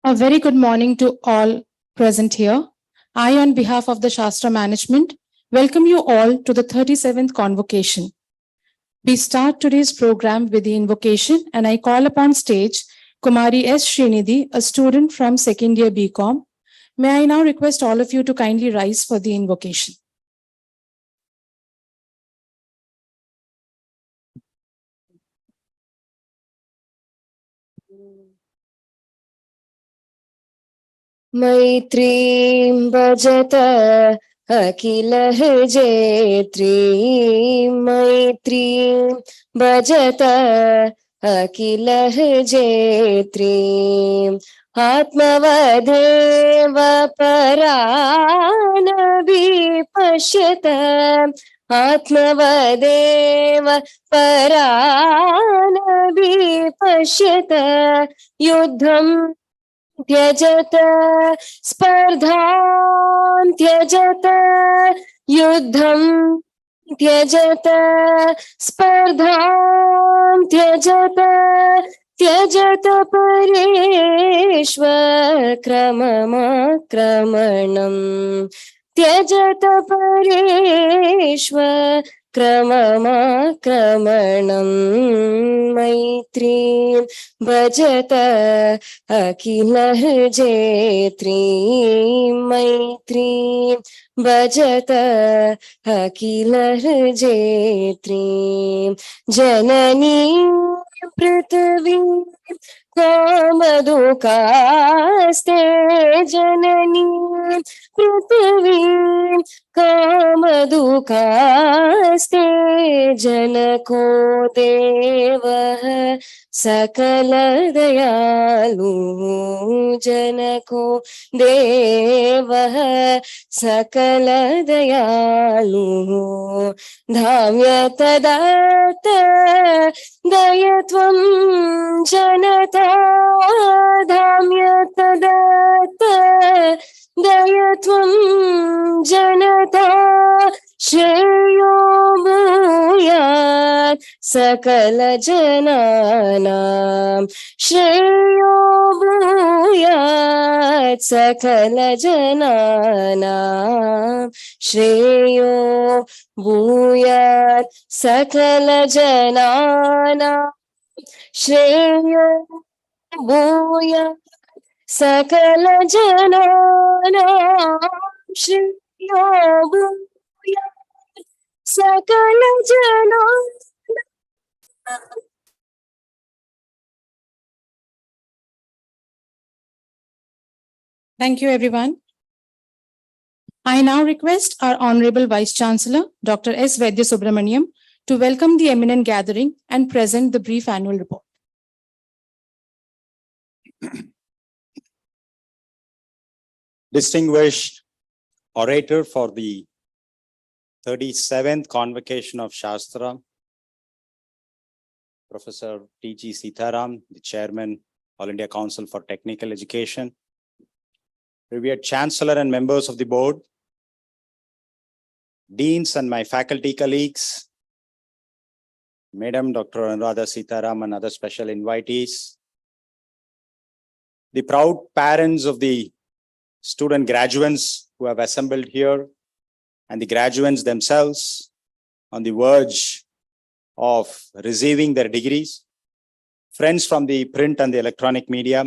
A very good morning to all present here. I, on behalf of the Shastra Management, welcome you all to the 37th Convocation. We start today's program with the invocation, and I call upon stage Kumari S. Srinidhi, a student from second year BCom. May I now request all of you to kindly rise for the invocation. मैत्रीं भजत अखिल जेत्रीं मैत्रीं भजत अखिल जेत्रीं आत्मवदेव परान् विपश्यत आत्मवदेव परान् विपश्यत युद्धं त्यजत स्पर्धां त्यजत युद्धं त्यजत स्पर्धां त्यजत त्यजत परेष्वक्रममाक्रमणम् त्यजत परेष्वक्रममाक्रमणम् मैत्रीं भजत अखिल जेत्रीं मैत्रीं भजत अखिल जेत्रीं जननी पृथ्वी कामदुःखास्ते जननी पृथ्वी कामदुःखास्ते जनको देवः सकल दयालु जनको देवः सकल दयालु धाम्यत दत्त दयत्वं जनता धाम्यत दत्त दयत्वं जनता श्रेयो भूयात् सकल जनानां श्रेयो भूयात् सकल जनानां श्रेयो भूयात् सकल जनानां श्रेयो भूयात् सकल जनानां श्रेयो भूयात् सकल जनानां. Thank you, everyone. I now request our Honorable Vice Chancellor, Dr. S. Vaidya Subramaniam, to welcome the eminent gathering and present the brief annual report. Distinguished orator for the 37th Convocation of Shastra, Professor T.G. Sitharam, the Chairman, All India Council for Technical Education, revered Chancellor and members of the board, deans and my faculty colleagues, Madam Dr. Anuradha Sitharam and other special invitees, the proud parents of the student graduates who have assembled here, and the graduates themselves on the verge of receiving their degrees, friends from the print and the electronic media,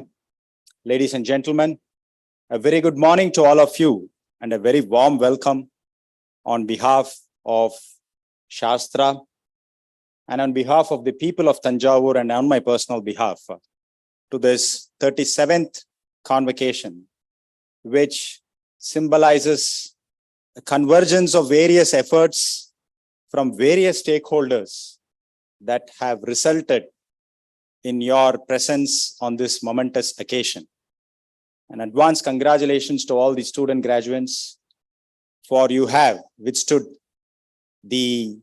ladies and gentlemen, a very good morning to all of you and a very warm welcome on behalf of Shastra and on behalf of the people of Tanjavur and on my personal behalf to this 37th Convocation, which symbolizes a convergence of various efforts from various stakeholders that have resulted in your presence on this momentous occasion. An advance congratulations to all the student graduates, for you have withstood the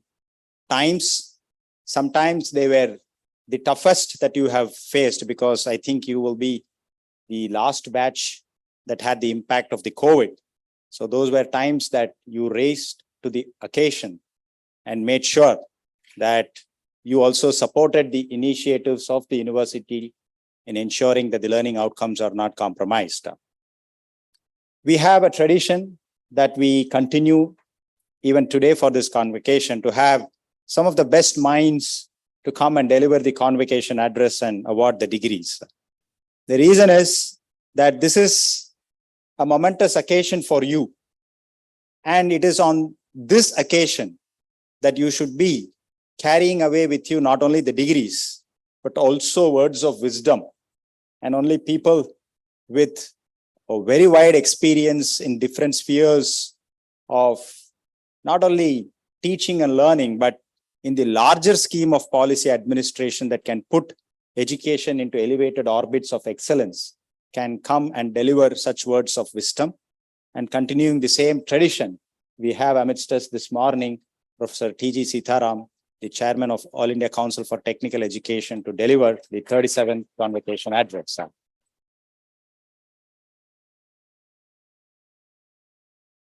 times. Sometimes they were the toughest that you have faced, because I think you will be the last batch that had the impact of the COVID. So those were times that you raised to the occasion and made sure that you also supported the initiatives of the university in ensuring that the learning outcomes are not compromised. We have a tradition that we continue even today for this convocation to have some of the best minds to come and deliver the convocation address and award the degrees. The reason is that this is a momentous occasion for you. And it is on this occasion that you should be carrying away with you not only the degrees, but also words of wisdom. And only people with a very wide experience in different spheres of not only teaching and learning, but in the larger scheme of policy administration that can put education into elevated orbits of excellence can come and deliver such words of wisdom. And continuing the same tradition, we have amidst us this morning, Professor T.G. Sitharam, the chairman of All India Council for Technical Education, to deliver the 37th convocation address.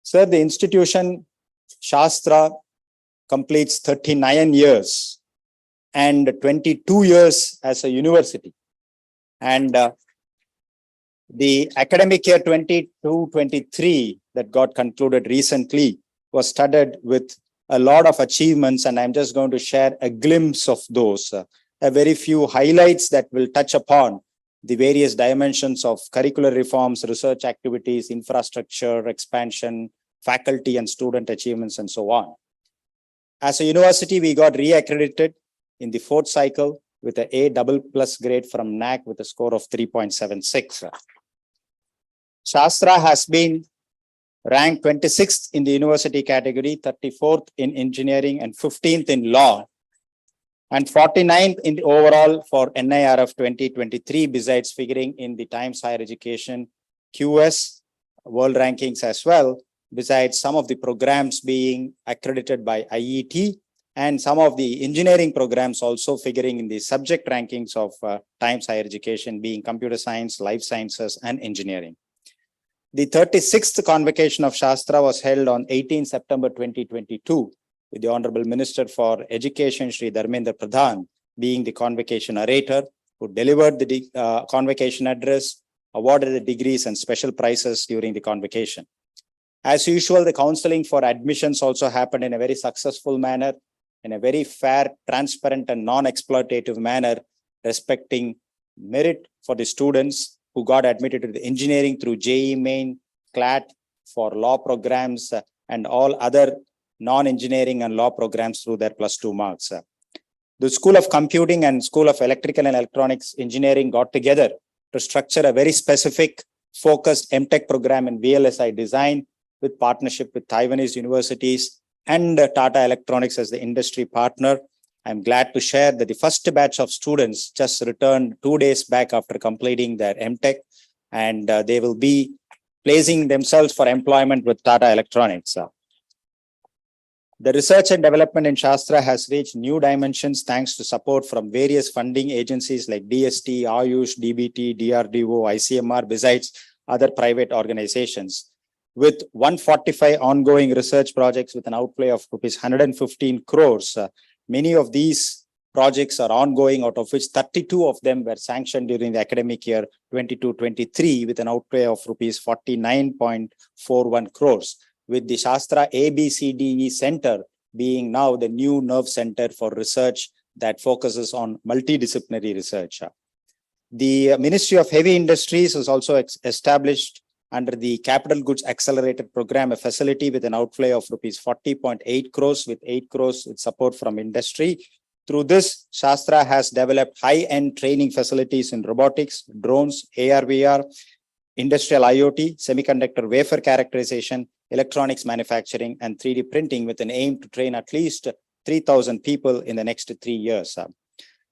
Sir, the institution Shastra completes 39 years and 22 years as a university. And the academic year 22-23 that got concluded recently was studded with a lot of achievements, and I'm just going to share a glimpse of those, a very few highlights that will touch upon the various dimensions of curricular reforms, research activities, infrastructure, expansion, faculty and student achievements, and so on. As a university, we got re-accredited in the 4th cycle with an A++ grade from NAC with a score of 3.76. Shastra has been ranked 26th in the university category, 34th in engineering, and 15th in law, and 49th in the overall for NIRF 2023, besides figuring in the Times Higher Education QS world rankings as well, besides some of the programs being accredited by IET and some of the engineering programs also figuring in the subject rankings of Times Higher Education, being computer science, life sciences, and engineering. The 36th convocation of Shastra was held on 18 September 2022 with the Honorable Minister for Education, Shri Dharmendra Pradhan, being the convocation orator, who delivered the convocation address, awarded the degrees and special prizes during the convocation. As usual, the counseling for admissions also happened in a very successful manner, in a very fair, transparent, and non-exploitative manner, respecting merit for the students who got admitted to the engineering through JEE Main, CLAT for law programs, and all other non-engineering and law programs through their +2 marks. The School of Computing and School of Electrical and Electronics Engineering got together to structure a very specific, focused MTech program in VLSI design with partnership with Taiwanese universities and Tata Electronics as the industry partner. I'm glad to share that the first batch of students just returned 2 days back after completing their MTech, and they will be placing themselves for employment with Tata Electronics. The research and development in Shastra has reached new dimensions thanks to support from various funding agencies like DST, Ayush, DBT, DRDO, ICMR, besides other private organizations. With 145 ongoing research projects with an outlay of rupees 115 crores. Many of these projects are ongoing, out of which 32 of them were sanctioned during the academic year 22-23 with an outlay of rupees 49.41 crores, with the Shastra ABCDE Center being now the new nerve center for research that focuses on multidisciplinary research. The Ministry of Heavy Industries has also established under the Capital Goods Accelerated Program, a facility with an outlay of rupees 40.8 crores with 8 crores with support from industry. Through this, Shastra has developed high-end training facilities in robotics, drones, AR/VR, industrial IoT, semiconductor wafer characterization, electronics manufacturing, and 3D printing with an aim to train at least 3,000 people in the next 3 years.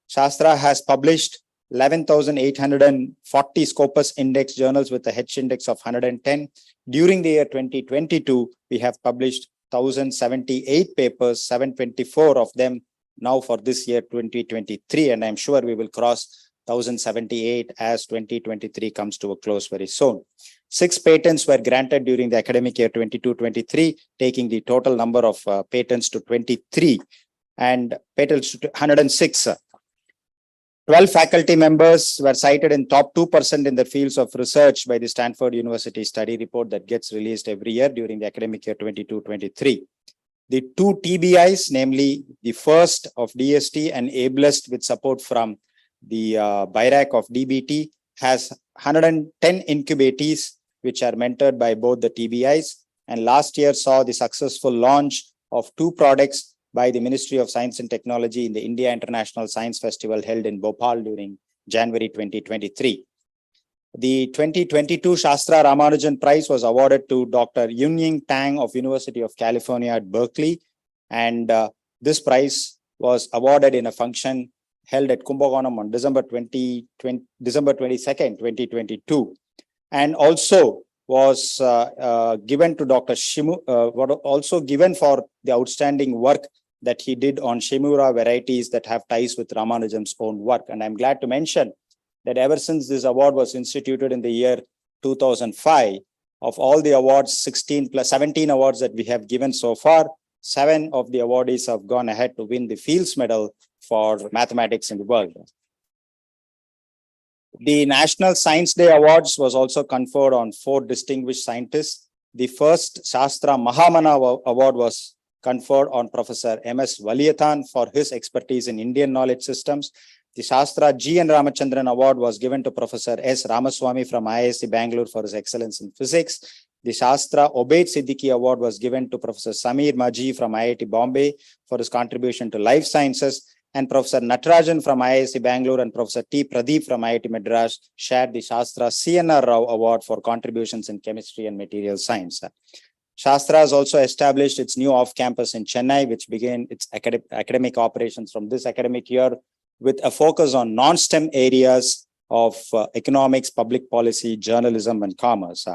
Shastra has published 11,840 Scopus Index journals with a H index of 110. During the year 2022, we have published 1,078 papers, 724 of them now for this year 2023, and I'm sure we will cross 1,078 as 2023 comes to a close very soon. 6 patents were granted during the academic year 22-23, taking the total number of patents to 23 and patents to 106. 12 faculty members were cited in top 2% in the fields of research by the Stanford University study report that gets released every year during the academic year 22-23. The 2 TBIs, namely the first of DST and ableist with support from the BIRAC of DBT, has 110 incubatees which are mentored by both the TBIs, and last year saw the successful launch of 2 products by the Ministry of Science and Technology in the India International Science Festival held in Bhopal during January 2023. The 2022 Shastra Ramanujan Prize was awarded to Dr. Yunying Tang of University of California at Berkeley, and this prize was awarded in a function held at Kumbakonam on December 22nd, 2022, and also was given to Dr. also given for the outstanding work that he did on Shimura varieties that have ties with Ramanujan's own work. And I'm glad to mention that ever since this award was instituted in the year 2005, of all the awards, 17 awards that we have given so far, 7 of the awardees have gone ahead to win the Fields Medal for mathematics in the world. The National Science Day Awards was also conferred on 4 distinguished scientists. The first Shastra Mahamana Award was conferred on Professor M.S. Valiyathan for his expertise in Indian knowledge systems. The Shastra G. N. Ramachandran Award was given to Professor S. Ramaswamy from IISc Bangalore for his excellence in physics. The Shastra Obaid Siddiqui Award was given to Professor Samir Maji from IIT Bombay for his contribution to life sciences. And Professor Natarajan from IISc Bangalore and Professor T. Pradeep from IIT Madras shared the Shastra CNR Rao Award for contributions in chemistry and material science. Shastra has also established its new off-campus in Chennai, which began its academic operations from this academic year with a focus on non-STEM areas of economics, public policy, journalism, and commerce.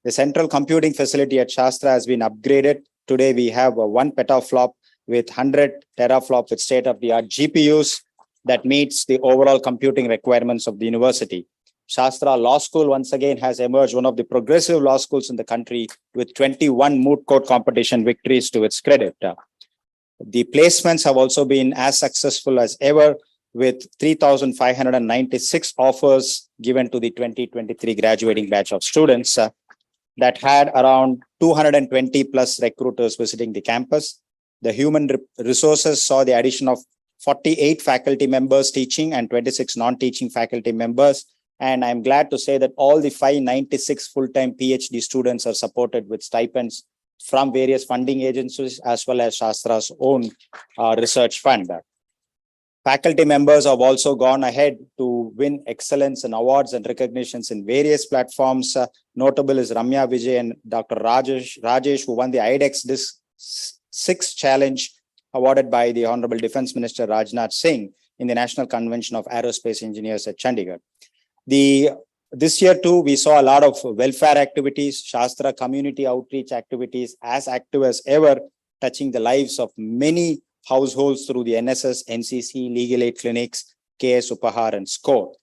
The central computing facility at Shastra has been upgraded. Today, we have a 1 petaflop with 100 teraflop with state-of-the-art GPUs that meets the overall computing requirements of the university. Shastra Law School once again has emerged one of the progressive law schools in the country with 21 moot court competition victories to its credit. The placements have also been as successful as ever, with 3,596 offers given to the 2023 graduating batch of students that had around 220 plus recruiters visiting the campus. The human resources saw the addition of 48 faculty members teaching and 26 non-teaching faculty members. And I'm glad to say that all the 596 full-time PhD students are supported with stipends from various funding agencies as well as Shastra's own research fund. Faculty members have also gone ahead to win excellence and awards and recognitions in various platforms. Notable is Ramya Vijay and Dr. Rajesh, who won the IDEX Disc 6 Challenge awarded by the Honorable Defense Minister Rajnath Singh in the National Convention of Aerospace Engineers at Chandigarh. This year too, we saw a lot of welfare activities, Shastra community outreach activities as active as ever, touching the lives of many households through the NSS, NCC, Legal Aid clinics, KS Upahar and SCORE.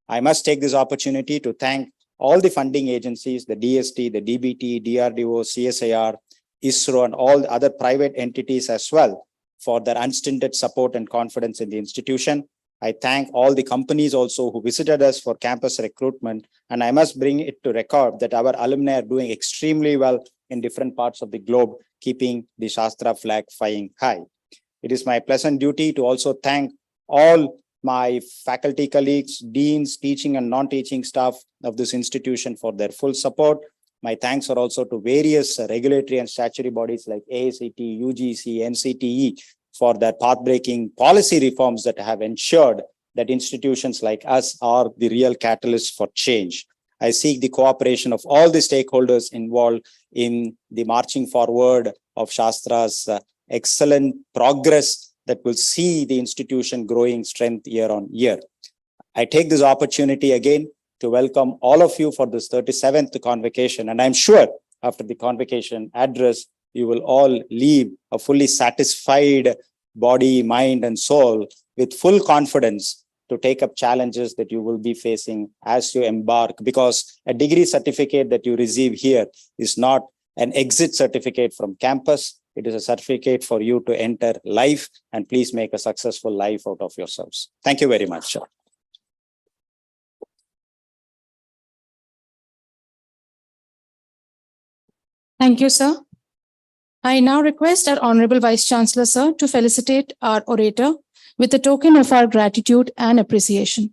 I must take this opportunity to thank all the funding agencies, the DST, the DBT, DRDO, CSIR, ISRO, and all the other private entities as well for their unstinted support and confidence in the institution. I thank all the companies also who visited us for campus recruitment. And I must bring it to record that our alumni are doing extremely well in different parts of the globe, keeping the Shastra flag flying high. It is my pleasant duty to also thank all my faculty colleagues, deans, teaching and non-teaching staff of this institution for their full support. My thanks are also to various regulatory and statutory bodies like AICT, UGC, NCTE for their path-breaking policy reforms that have ensured that institutions like us are the real catalysts for change. I seek the cooperation of all the stakeholders involved in the marching forward of Shastra's excellent progress that will see the institution growing strength year on year. I take this opportunity again to welcome all of you for this 37th convocation. And I'm sure after the convocation address, you will all leave a fully satisfied body, mind, and soul with full confidence to take up challenges that you will be facing as you embark, because a degree certificate that you receive here is not an exit certificate from campus. It is a certificate for you to enter life, and please make a successful life out of yourselves. Thank you very much. Thank you, sir. I now request our Honorable Vice Chancellor, sir, to felicitate our orator with a token of our gratitude and appreciation.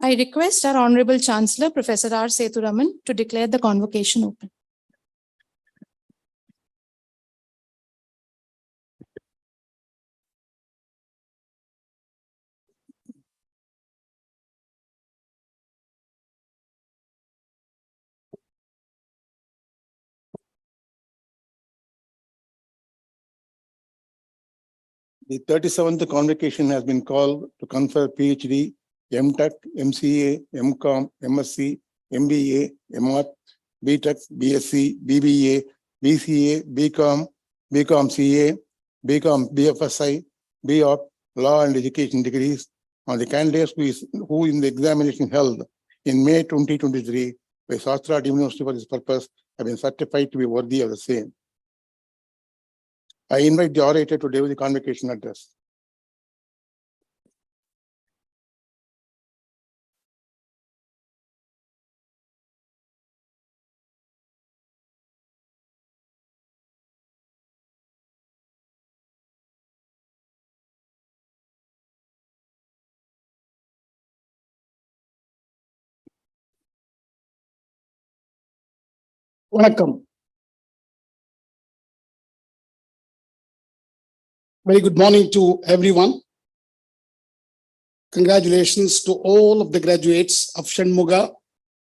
I request our Honorable Chancellor, Professor R. Sethuraman, to declare the convocation open. The 37th convocation has been called to confer PhD, MTech, MCA, MCOM, MSc, MBA, MArch, BTech, BSc, BBA, BCA, BCom, BCom CA, BCom BFSI, BOp, Law and Education degrees on the candidates who in the examination held in May 2023 by Shastra University for this purpose have been certified to be worthy of the same. I invite the orator to deliver the convocation address. Vanakkam. Very good morning to everyone. Congratulations to all of the graduates of Shanmuga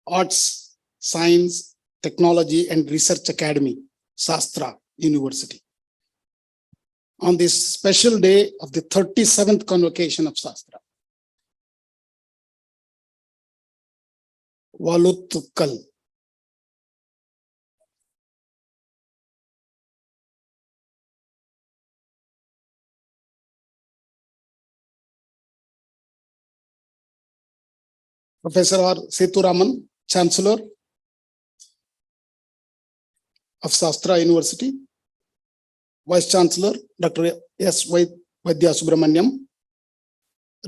Arts, Science, Technology and Research Academy, Shastra University. On this special day of the 37th convocation of Shastra. Valuttukkal. Professor R. Sitharaman, Chancellor of Shastra University, Vice Chancellor Dr. S. Vaidya Subramaniam,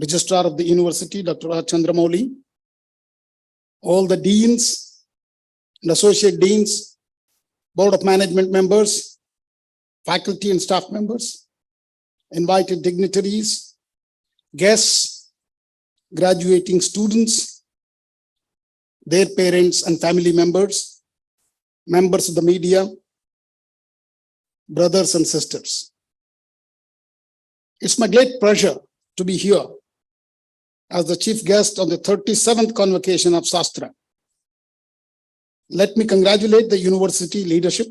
Registrar of the University Dr. R. Chandramouli, all the deans and associate deans, Board of Management members, faculty and staff members, invited dignitaries, guests, graduating students, their parents and family members, members of the media, brothers and sisters. It's my great pleasure to be here as the chief guest on the 37th convocation of Shastra. Let me congratulate the university leadership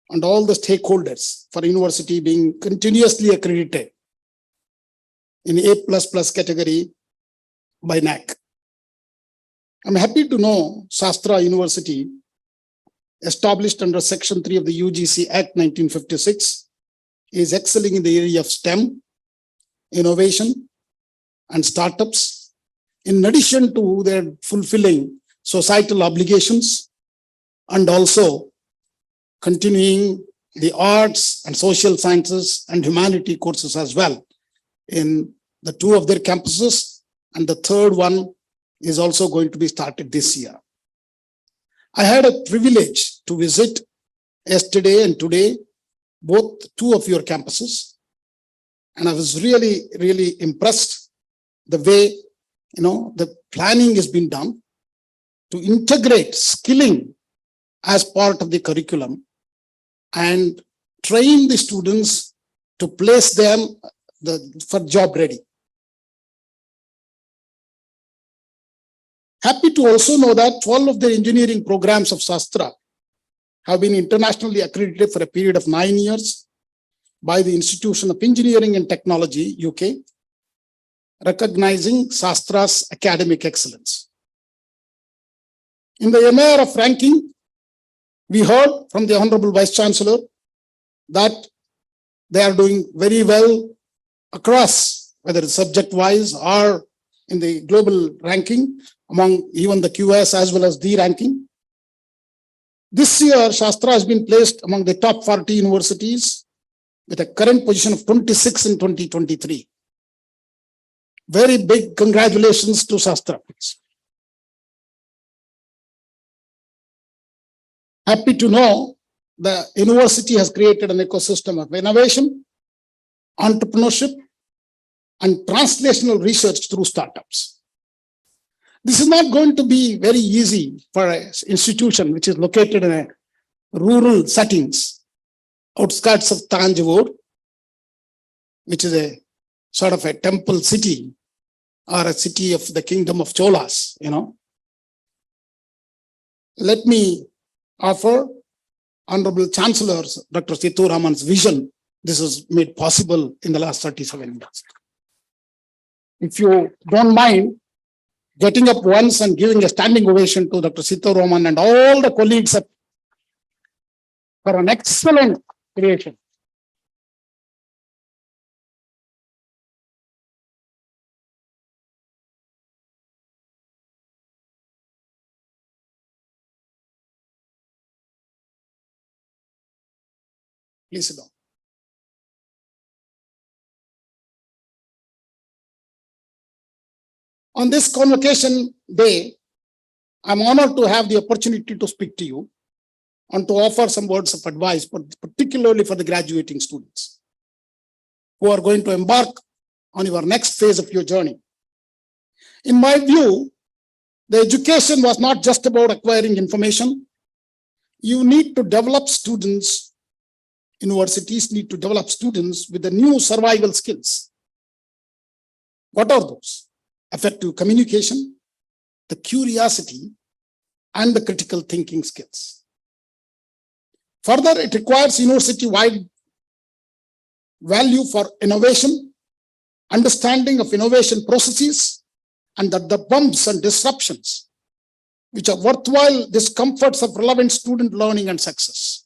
and all the stakeholders for university being continuously accredited in A++ category by NAC. I'm happy to know Shastra University, established under Section 3 of the UGC Act 1956, is excelling in the area of STEM, innovation, and startups, in addition to their fulfilling societal obligations and also continuing the arts and social sciences and humanity courses as well in the 2 of their campuses, and the 3rd one is also going to be started this year. I had a privilege to visit yesterday and today both 2 of your campuses, and I was really impressed the way the planning has been done to integrate skilling as part of the curriculum and train the students to place them for job ready. Happy to also know that 12 of the engineering programs of Shastra have been internationally accredited for a period of 9 years by the Institution of Engineering and Technology, UK, recognizing Shastra's academic excellence. In the MAR of ranking, we heard from the Honorable Vice Chancellor that They are doing very well across, whether it's subject-wise or in the global ranking, among even the QS as well as the ranking. This year, Shastra has been placed among the top 40 universities with a current position of 26 in 2023. Very big congratulations to Shastra. Happy to know the university has created an ecosystem of innovation, entrepreneurship, and translational research through startups. This is not going to be very easy for an institution which is located in a rural settings, outskirts of Tanjavur, which is a sort of a temple city or a city of the kingdom of Cholas, Let me offer Honorable Chancellor Dr. Sitharaman's vision. This is made possible in the last 37 years. If you don't mind getting up once and giving a standing ovation to Dr. Sitharaman and all the colleagues for an excellent creation. Please sit down. On this convocation day, I'm honored to have the opportunity to speak to you and to offer some words of advice, particularly for the graduating students who are going to embark on your next phase of your journey. In my view, the education was not just about acquiring information. You need to develop students. Universities need to develop students with the new survival skills. What are those? Effective communication, the curiosity, and the critical thinking skills. Further, it requires university-wide value for innovation, understanding of innovation processes, and that the bumps and disruptions, which are worthwhile discomforts of relevant student learning and success.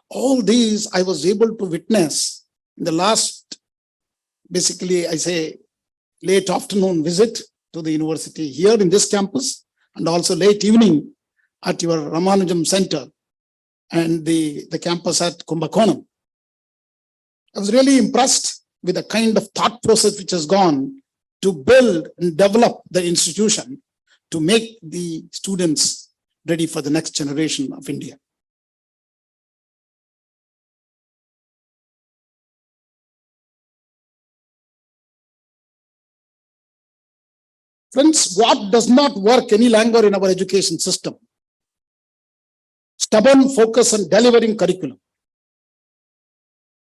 All these I was able to witness in the last, basically, I say, late afternoon visit to the university here in this campus, and also late evening at your Ramanujam Center and the campus at Kumbakonam. I was really impressed with the kind of thought process which has gone to build and develop the institution to make the students ready for the next generation of India. Friends, what does not work any longer in our education system? Stubborn focus on delivering curriculum.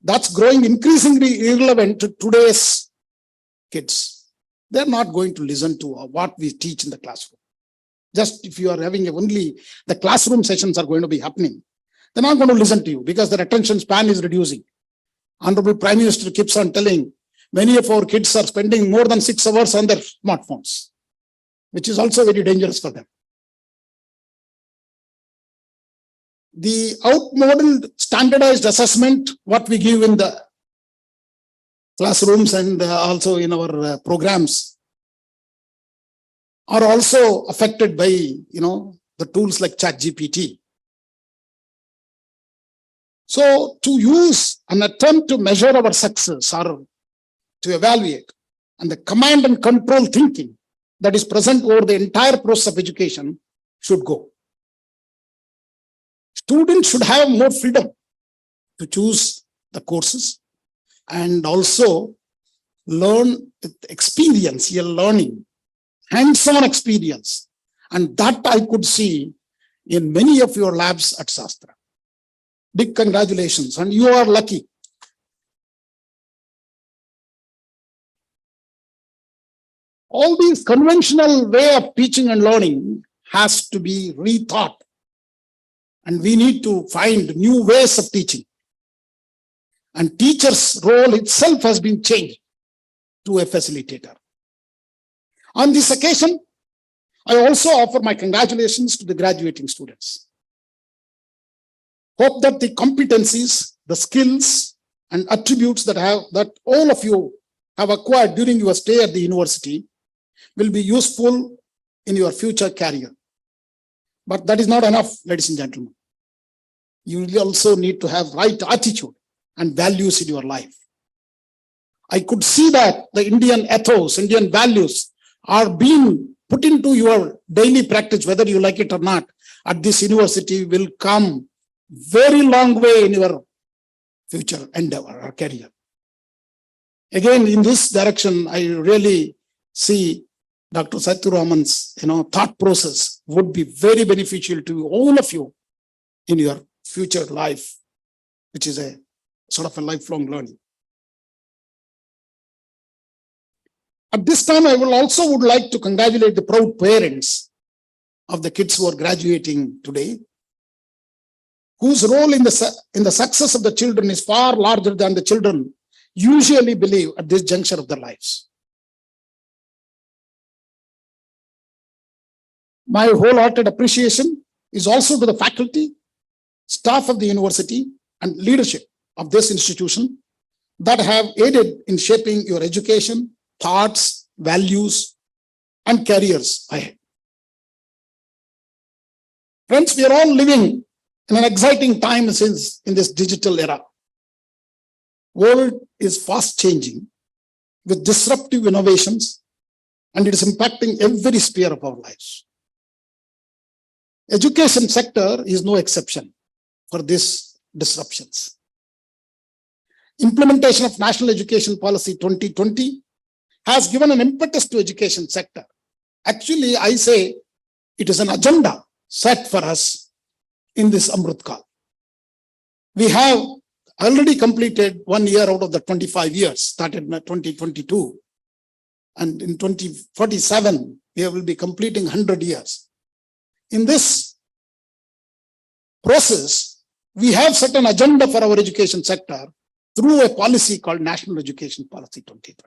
That's growing increasingly irrelevant to today's kids. They're not going to listen to what we teach in the classroom. Just if you are having only the classroom sessions are going to be happening, they're not going to listen to you because their attention span is reducing. Honorable Prime Minister keeps on telling many of our kids are spending more than 6 hours on their smartphones, which is also very dangerous for them. The outmoded standardized assessment, what we give in the classrooms and also in our programs, are also affected by, the tools like ChatGPT. So to use an attempt to measure our success or to evaluate, and the command and control thinking that is present over the entire process of education should go. Students should have more freedom to choose the courses and also learn with experiential learning, hands-on experience. And that I could see in many of your labs at Shastra. Big congratulations, and you are lucky. All these conventional way of teaching and learning has to be rethought. And we need to find new ways of teaching. And teacher's role itself has been changed to a facilitator. On this occasion, I also offer my congratulations to the graduating students. Hope that the competencies, the skills, and attributes that all of you have acquired during your stay at the university will be useful in your future career. But that is not enough, ladies and gentlemen. You will also need to have right attitude and values in your life. I could see that the Indian ethos, Indian values are being put into your daily practice, whether you like it or not, at this university will come very long way in your future endeavor or career. Again, in this direction, I really see Dr. Sitharaman's thought process would be very beneficial to all of you in your future life, which is a sort of a lifelong learning. At this time, I would like to congratulate the proud parents of the kids who are graduating today, whose role in the success of the children is far larger than the children usually believe at this juncture of their lives. My wholehearted appreciation is also to the faculty, staff of the university, and leadership of this institution that have aided in shaping your education, thoughts, values, and careers ahead. Friends, we are all living in an exciting time in this digital era. World is fast changing with disruptive innovations, and it is impacting every sphere of our lives. Education sector is no exception for these disruptions. Implementation of National Education Policy 2020 has given an impetus to education sector. Actually, I say it is an agenda set for us in this Amrit Kaal. We have already completed 1 year out of the 25 years, started in 2022. And in 2047, we will be completing 100 years. In this process, we have set an agenda for our education sector through a policy called National Education Policy 2020.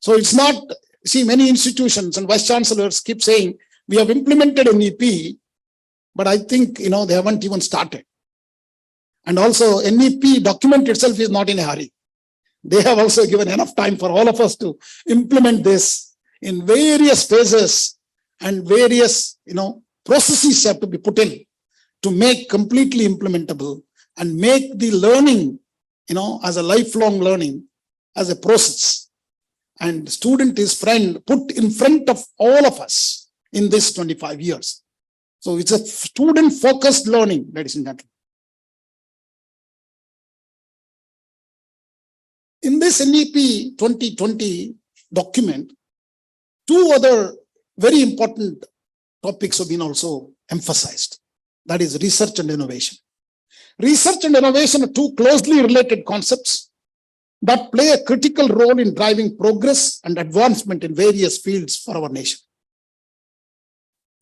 So it's not, see, many institutions and vice chancellors keep saying, we have implemented an NEP, but I think, they haven't even started. And also NEP document itself is not in a hurry. They have also given enough time for all of us to implement this in various phases, and various, processes have to be put in to make completely implementable and make the learning, as a lifelong learning, as a process. And student is put in front of all of us in this 25 years. So it's a student-focused learning, ladies and gentlemen. In this NEP 2020 document, two other very important topics have been also emphasized. That is research and innovation. Research and innovation are two closely related concepts that play a critical role in driving progress and advancement in various fields for our nation.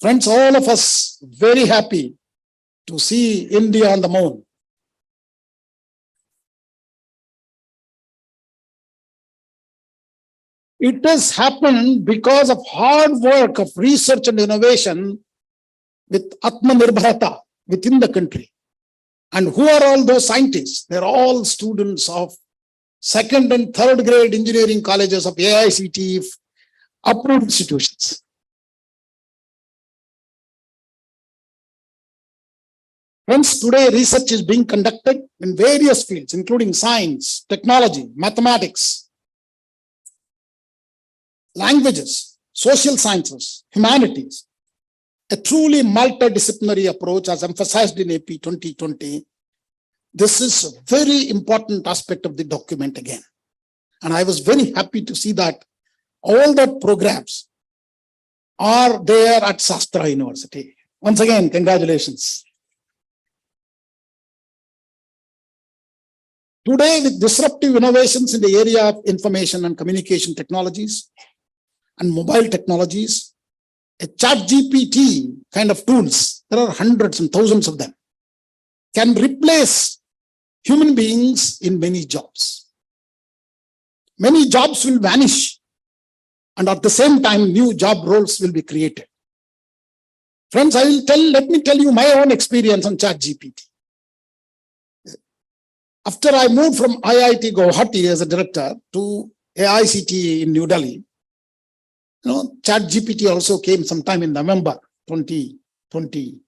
Friends, all of us very happy to see India on the moon. It has happened because of hard work of research and innovation with Atmanirbharata within the country. And who are all those scientists? They're all students of second and third grade engineering colleges of AICTE approved institutions. Friends, today research is being conducted in various fields, including science, technology, mathematics, languages, social sciences, humanities. A truly multidisciplinary approach as emphasized in AP 2020. This is a very important aspect of the document again. And I was very happy to see that all the programs are there at Shastra University. Once again, congratulations. Today, with disruptive innovations in the area of information and communication technologies and mobile technologies, a ChatGPT kind of tools, there are hundreds and thousands of them, can replace human beings in many jobs. Many jobs will vanish, and at the same time, new job roles will be created. Friends, let me tell you my own experience on ChatGPT. After I moved from IIT Guwahati as a director to AICTE in New Delhi, ChatGPT also came sometime in November 2020.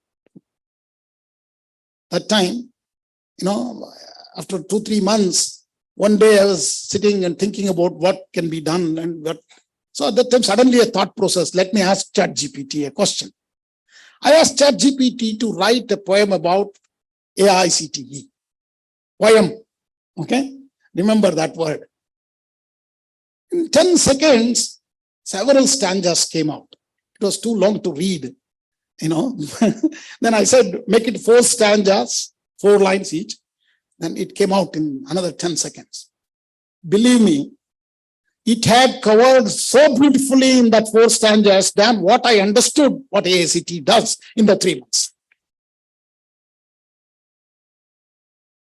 That time, after 2-3 months, one day I was sitting and thinking about what can be done and what. So at that time, suddenly a thought process, let me ask ChatGPT a question. I asked ChatGPT to write a poem about AICTE. Poem. Okay? Remember that word. In 10 seconds, several stanzas came out. It was too long to read, Then I said, make it 4 stanzas, 4 lines each. Then it came out in another 10 seconds. Believe me, it had covered so beautifully in that 4 stanzas than what I understood what AICTE does in the 3 months.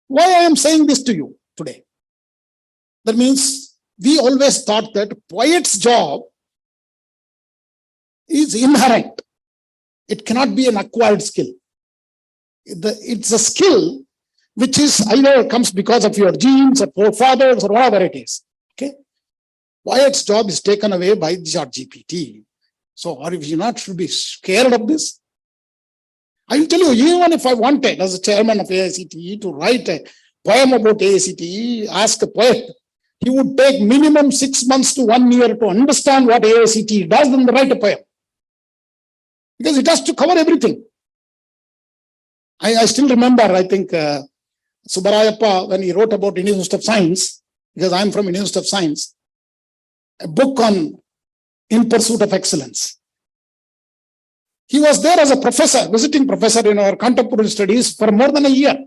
Why I am saying this to you today? That means we always thought that poet's job is inherent. It cannot be an acquired skill. It's a skill which is either comes because of your genes or forefathers or whatever it is. Okay. Poet's job is taken away by ChatGPT. So, or if you not should be scared of this. I will tell you, even if I wanted, as a chairman of AICTE, to write a poem about AICTE, ask a poet, he would take minimum 6 months to 1 year to understand what AICTE does and write a poem. Because it has to cover everything. I still remember, I think, Subbarayappa, when he wrote about Indian Institute of Science, because I'm from Indian Institute of Science, a book on In Pursuit of Excellence. He was there as a professor, visiting professor in our contemporary studies for more than a year.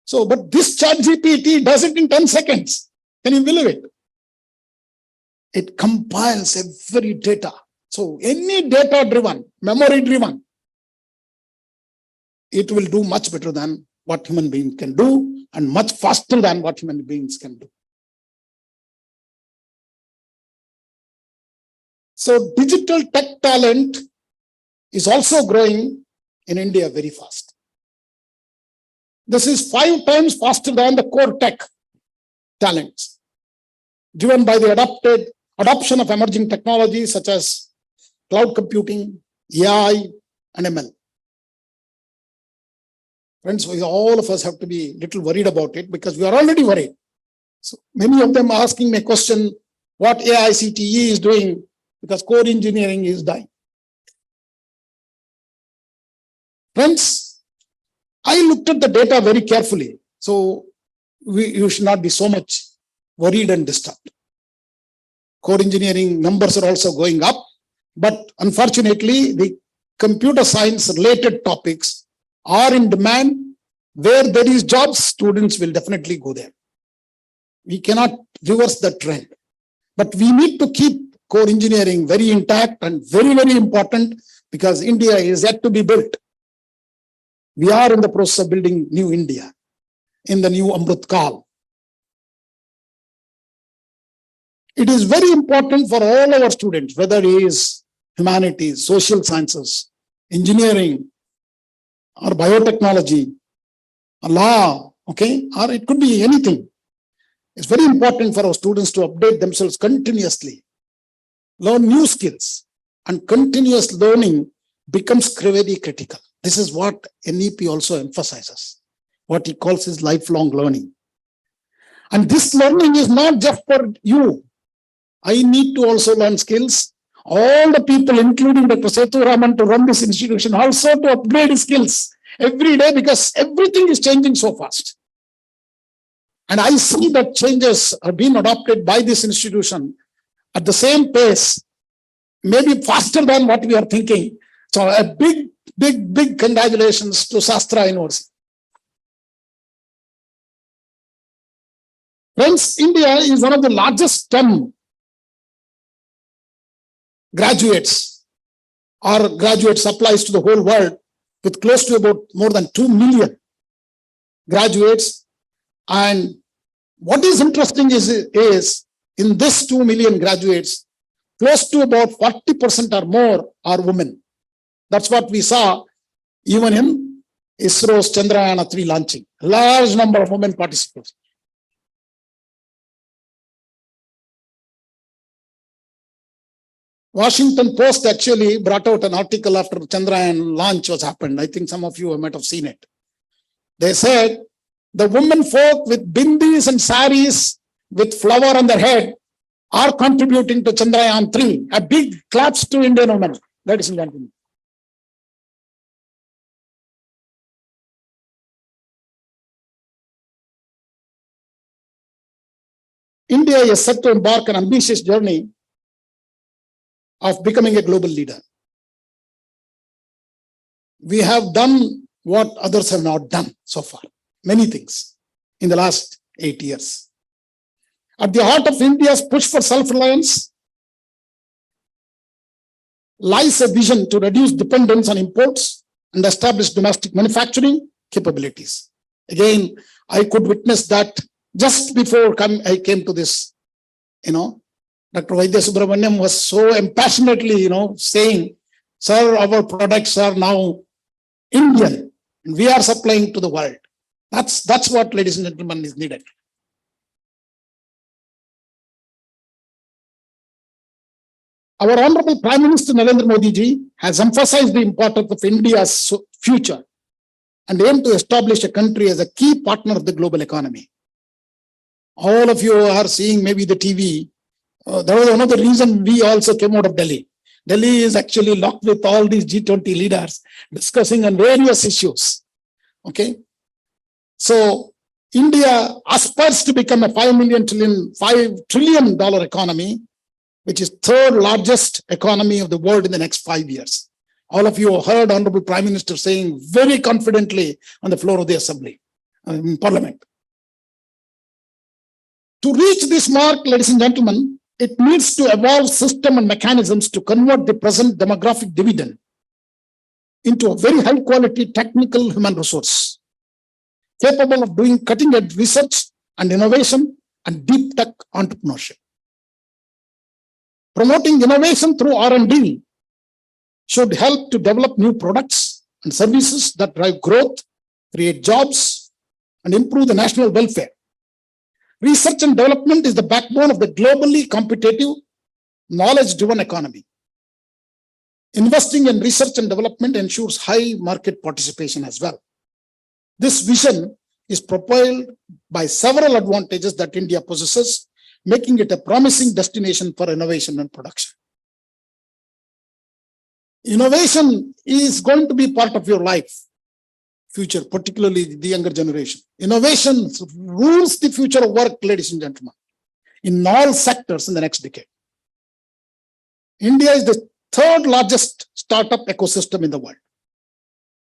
So, but this ChatGPT does it in 10 seconds. Can you believe it? It compiles every data. So, any data-driven, memory-driven, it will do much better than what human beings can do and much faster than what human beings can do. So digital tech talent is also growing in India very fast. This is 5 times faster than the core tech talents, driven by the adoption of emerging technologies such as cloud computing, AI, and ML. Friends, all of us have to be a little worried about it because we are already worried. So many of them are asking me a question, what AICTE is doing, because core engineering is dying. Friends, I looked at the data very carefully, so you should not be so much worried and disturbed. Core engineering numbers are also going up, but unfortunately, the computer science related topics are in demand. Where there is jobs, students will definitely go there. We cannot reverse the trend, but we need to keep core engineering very intact and very, very important because India is yet to be built. We are in the process of building new India in the new Amrit Kal. It is very important for all our students, whether it is humanities, social sciences, engineering, or biotechnology, or law, okay, or it could be anything. It's very important for our students to update themselves continuously, learn new skills, and continuous learning becomes very critical. This is what NEP also emphasizes. What he calls is lifelong learning. And this learning is not just for you. I need to also learn skills. All the people, including Dr. Sitharam, to run this institution, also to upgrade skills every day because everything is changing so fast. And I see that changes are being adopted by this institution at the same pace, maybe faster than what we are thinking. So a big congratulations to Shastra University. Friends, India is one of the largest STEM graduates or graduate supplies to the whole world with close to about more than 2 million graduates. And what is interesting is in this 2 million graduates, close to about 40% or more are women. That's what we saw even in ISRO's Chandrayaan-3 launching. Large number of women participants. Washington Post actually brought out an article after Chandrayaan launch was happened. I think some of you might have seen it. They said the women folk with bindis and saris with flower on their head are contributing to Chandrayaan-3. A big claps to Indian women, ladies and gentlemen. India is set to embark on an ambitious journey of becoming a global leader. We have done what others have not done so far. Many things in the last 8 years. At the heart of India's push for self-reliance lies a vision to reduce dependence on imports and establish domestic manufacturing capabilities. Again, I could witness that just before I came to this, Dr. Vaidya Subramaniam was so impassionately, saying, sir, our products are now Indian and we are supplying to the world. That's what, ladies and gentlemen, is needed. Our Honorable Prime Minister Narendra Modi ji has emphasized the importance of India's future and aimed to establish a country as a key partner of the global economy. All of you are seeing maybe the TV. That was another reason we also came out of Delhi. Delhi is actually locked with all these G20 leaders discussing on various issues. Okay. So India aspires to become a $5 trillion economy, which is third largest economy of the world in the next 5 years. All of you heard Honorable Prime Minister saying very confidently on the floor of the Assembly, in Parliament. To reach this mark, ladies and gentlemen, it needs to evolve system and mechanisms to convert the present demographic dividend into a very high quality technical human resource, capable of doing cutting-edge research and innovation and deep tech entrepreneurship. Promoting innovation through R&D should help to develop new products and services that drive growth, create jobs, and improve the national welfare. Research and development is the backbone of the globally competitive, knowledge-driven economy. Investing in research and development ensures high market participation as well. This vision is propelled by several advantages that India possesses, making it a promising destination for innovation and production. Innovation is going to be part of your life, future, particularly the younger generation. Innovation rules the future of work, ladies and gentlemen, in all sectors in the next decade. India is the third largest startup ecosystem in the world.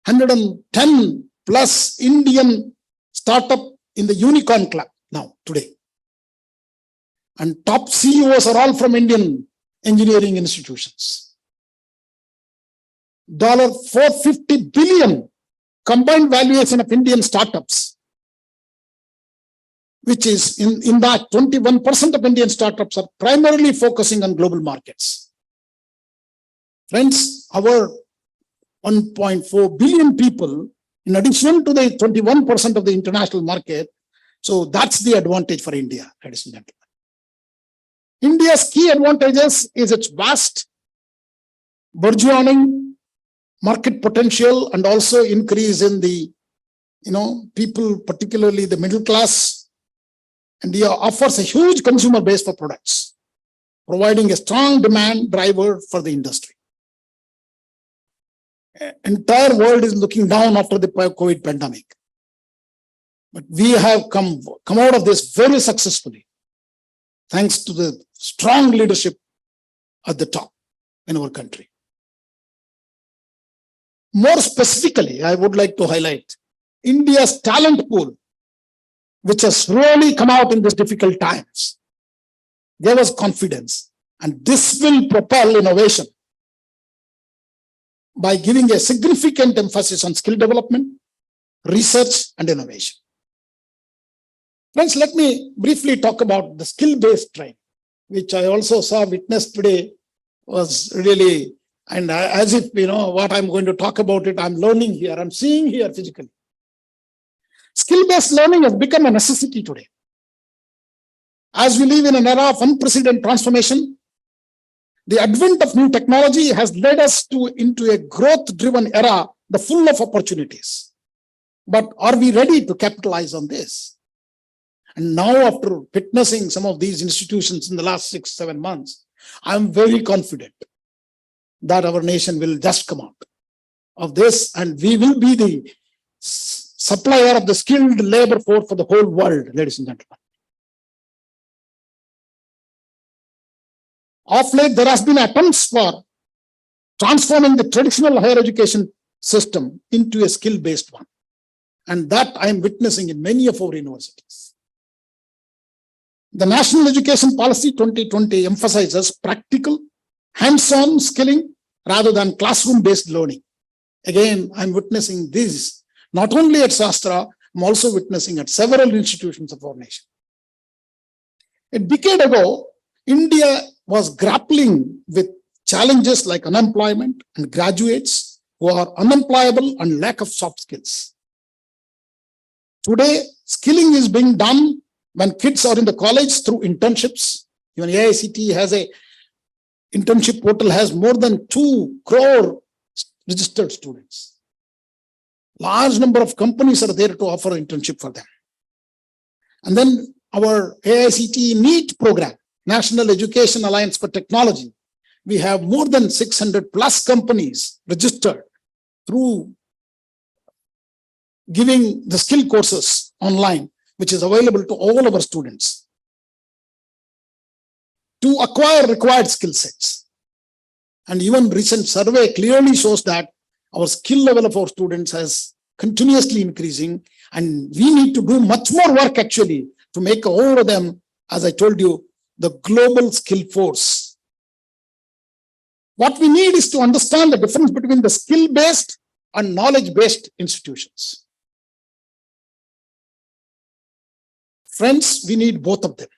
110 plus Indian startup in the Unicorn Club now, today. And top CEOs are all from Indian engineering institutions. $450 billion combined valuation of Indian startups, which is in that 21% of Indian startups are primarily focusing on global markets. Friends, our 1.4 billion people, in addition to the 21% of the international market, so that's the advantage for India, ladies and gentlemen. India's key advantages is its vast, burgeoning market potential and also increase in the, people, particularly the middle class. India offers a huge consumer base for products, providing a strong demand driver for the industry. Entire world is looking down after the COVID pandemic. But we have come out of this very successfully, thanks to the strong leadership at the top in our country. More specifically, I would like to highlight India's talent pool, which has really come out in these difficult times, gave us confidence, and this will propel innovation by giving a significant emphasis on skill development, research, and innovation. Friends, let me briefly talk about the skill-based training, which I also saw witnessed today, was really And as if, what I'm going to talk about it, I'm learning here, I'm seeing here physically. Skill-based learning has become a necessity today. As we live in an era of unprecedented transformation, the advent of new technology has led us into a growth-driven era, full of opportunities. But are we ready to capitalize on this? And now, after witnessing some of these institutions in the last 6-7 months, I'm very confident that our nation will just come out of this, and we will be the supplier of the skilled labor force for the whole world, ladies and gentlemen. Of late, there has been attempts for transforming the traditional higher education system into a skill-based one. And that I am witnessing in many of our universities. The National Education Policy 2020 emphasizes practical, hands-on skilling rather than classroom-based learning. Again, I'm witnessing this not only at Shastra, I'm also witnessing at several institutions of our nation. A decade ago, India was grappling with challenges like unemployment and graduates who are unemployable and lack of soft skills. Today, skilling is being done when kids are in the college through internships. Even AICT has a internship portal, has more than 2 crore registered students. Large number of companies are there to offer internship for them. And then our AICT NEET program, National Education Alliance for Technology, we have more than 600 plus companies registered through giving the skill courses online, which is available to all of our students to acquire required skill sets. And even recent survey clearly shows that our skill level of our students has continuously increasing, and we need to do much more work actually to make all of them, as I told you, the global skill force. What we need is to understand the difference between the skill-based and knowledge-based institutions. Friends, we need both of them.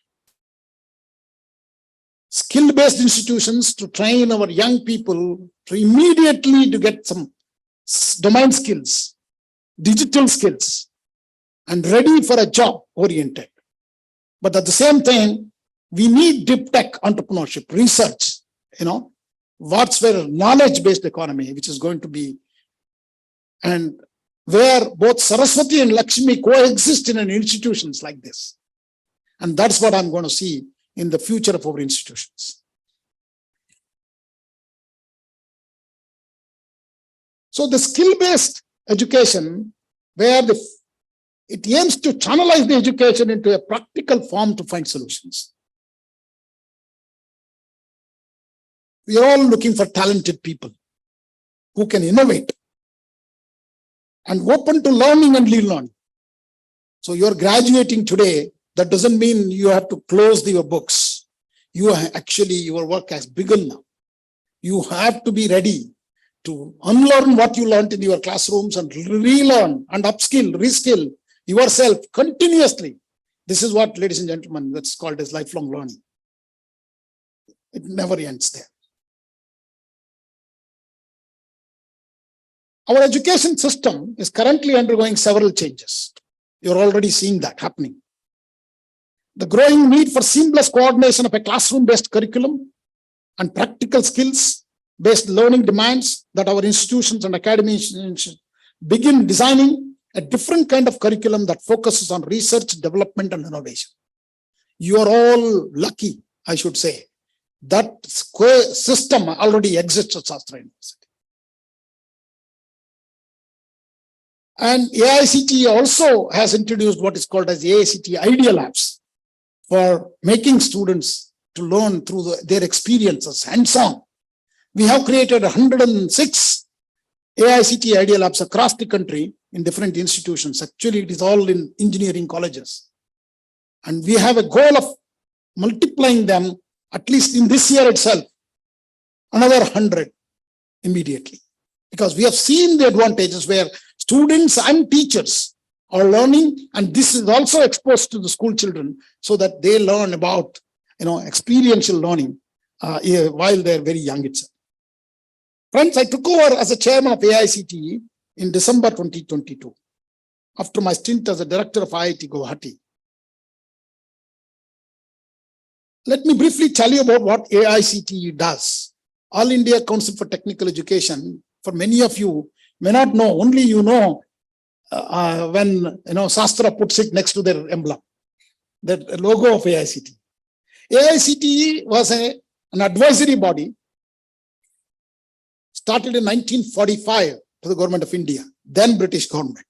Skill-based institutions to train our young people to immediately to get some domain skills, digital skills, and ready for a job oriented. But at the same time, we need deep tech entrepreneurship, research, what's where knowledge-based economy, which is going to be, and where both Saraswati and Lakshmi coexist in an institutions like this. And that's what I'm going to see in the future of our institutions. So the skill-based education, where it aims to channelize the education into a practical form to find solutions. We are all looking for talented people who can innovate and open to learning and relearning. So you're graduating today, that doesn't mean you have to close your books. You are actually, your work has begun now. You have to be ready to unlearn what you learned in your classrooms and relearn and upskill, reskill yourself continuously. This is what, ladies and gentlemen, that's called as lifelong learning. It never ends there. Our education system is currently undergoing several changes. You're already seeing that happening. The growing need for seamless coordination of a classroom-based curriculum and practical skills-based learning demands that our institutions and academies begin designing a different kind of curriculum that focuses on research, development, and innovation. You are all lucky, I should say, that system already exists at Shastra University. And AICT also has introduced what is called as AICT Idea Labs for making students to learn through their experiences, hands-on. We have created 106 AICT Idea Labs across the country in different institutions. Actually, it is all in engineering colleges. And we have a goal of multiplying them, at least in this year itself, another 100 immediately. Because we have seen the advantages where students and teachers are learning, and this is also exposed to the school children so that they learn about, experiential learning while they're very young itself. Friends, I took over as a chairman of AICTE in December 2022 after my stint as a director of IIT Guwahati. Let me briefly tell you about what AICTE does. All India Council for Technical Education, for many of you may not know, only you know when Shastra puts it next to their emblem, the logo of AICTE. AICTE was an advisory body started in 1945 to the government of India, then British government,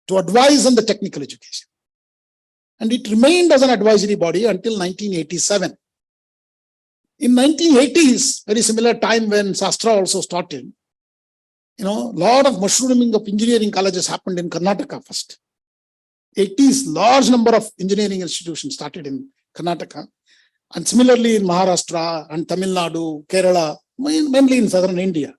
to advise on the technical education. And it remained as an advisory body until 1987. In 1980s, very similar time when Shastra also started, a lot of mushrooming of engineering colleges happened in Karnataka first. 80s, large number of engineering institutions started in Karnataka. And similarly in Maharashtra and Tamil Nadu, Kerala, mainly in southern India.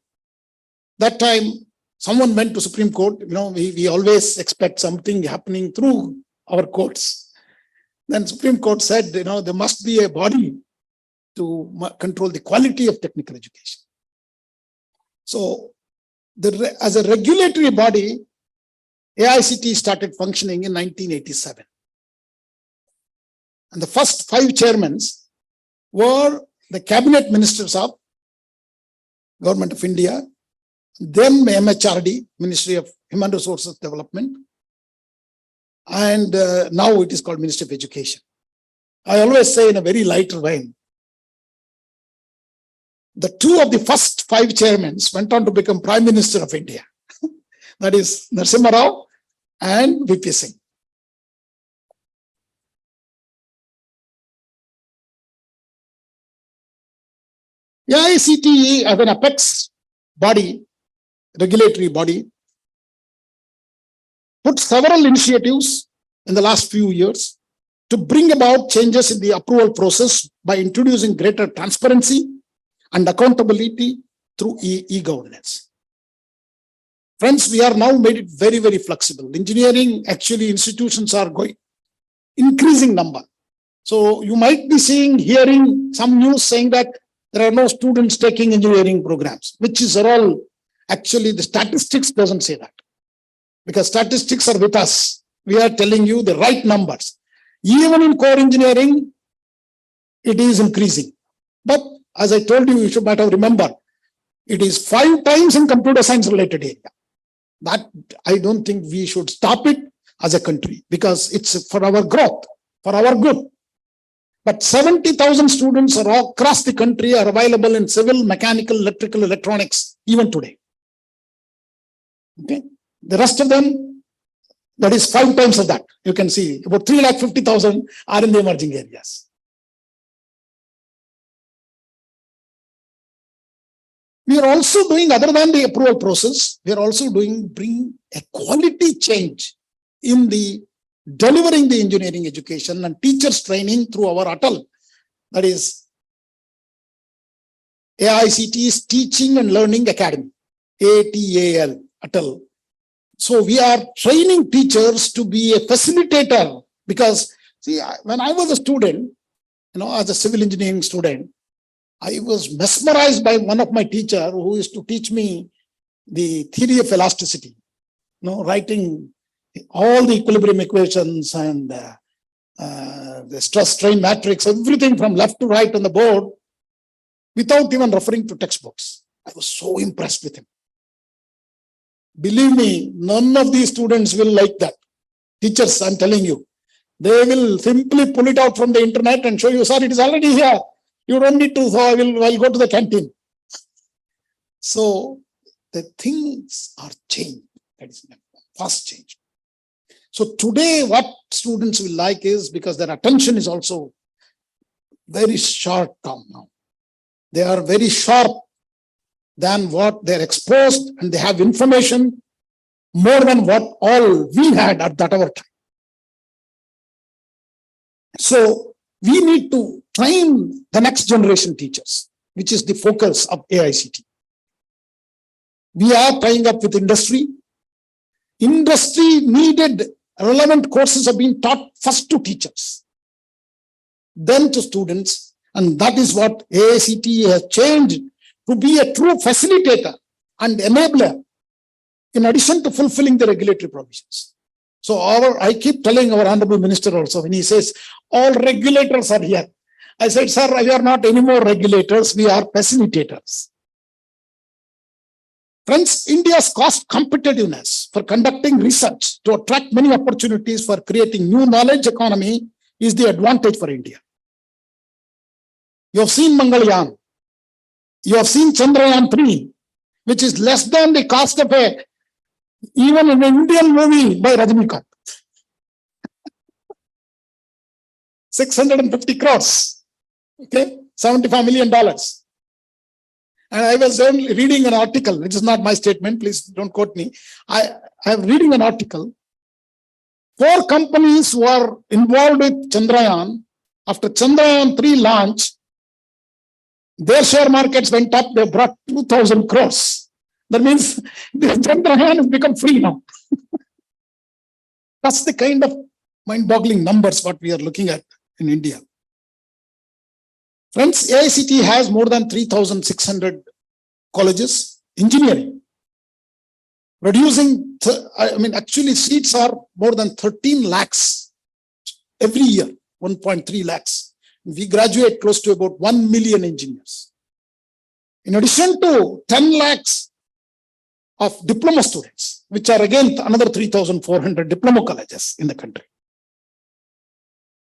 That time, someone went to Supreme Court. We always expect something happening through our courts. Then Supreme Court said, there must be a body to control the quality of technical education. So, as a regulatory body, AICTE started functioning in 1987. And the first 5 chairmen were the cabinet ministers of Government of India, then MHRD, Ministry of Human Resources Development, and now it is called Ministry of Education. I always say in a very lighter vein, the 2 of the first 5 chairmen went on to become Prime Minister of India. That is Narasimha Rao and VP Singh. AICTE as an apex body, regulatory body, put several initiatives in the last few years to bring about changes in the approval process by introducing greater transparency and accountability through e-governance. Friends, we are now made it very, very flexible. Engineering, actually, institutions are increasing number. So you might be hearing some news saying that there are no students taking engineering programs, which is all, actually the statistics doesn't say that. Because statistics are with us. We are telling you the right numbers. Even in core engineering, it is increasing. But as I told you, you should better remember, it is 5 times in computer science related area. That I don't think we should stop it as a country because it's for our growth, for our good. But 70,000 students are all across the country are available in civil, mechanical, electrical, electronics, even today. Okay. The rest of them, that is 5 times of that. You can see about 350,000 are in the emerging areas. We are also doing, other than the approval process, we are also bring a quality change in the delivering the engineering education and teachers training through our ATAL. That is AICTE's Teaching and Learning Academy, ATAL, ATAL. So we are training teachers to be a facilitator because, see, when I was a student, as a civil engineering student, I was mesmerized by one of my teachers who used to teach me the theory of elasticity, writing all the equilibrium equations and the stress strain matrix, everything from left to right on the board without even referring to textbooks. I was so impressed with him. Believe me, none of these students will like that. Teachers, I'm telling you, they will simply pull it out from the internet and show you, sir, it is already here. You don't need to, so I'll go to the canteen. So the things are changed. That is fast change. So today what students will like is, because their attention is also very short term now. They are very sharp than what they're exposed, and they have information more than what all we had at that our time. So we need to train the next generation teachers, which is the focus of AICTE. We are tying up with industry. Industry needed relevant courses are being taught first to teachers, then to students. And that is what AICTE has changed to be a true facilitator and enabler in addition to fulfilling the regulatory provisions. So I keep telling our Honorable Minister also, when he says all regulators are here, I said, sir, we are not any more regulators, we are facilitators. Friends, India's cost competitiveness for conducting research to attract many opportunities for creating new knowledge economy is the advantage for India. You have seen Mangalyaan. You have seen Chandrayaan 3, which is less than the cost of even an Indian movie by Rajinikanth. 650 crores. Okay, $75 million. And I was only reading an article, which is not my statement, please don't quote me. I am reading an article. 4 companies who are involved with Chandrayaan, after Chandrayaan 3 launch, their share markets went up, they brought 2,000 crores. That means the Chandrayaan has become free now. That's the kind of mind-boggling numbers what we are looking at in India. Friends, AICT has more than 3,600 colleges, engineering. Producing, actually seats are more than 13 lakhs every year, 1.3 lakhs. We graduate close to about 1 million engineers. In addition to 10 lakhs of diploma students, which are again another 3,400 diploma colleges in the country.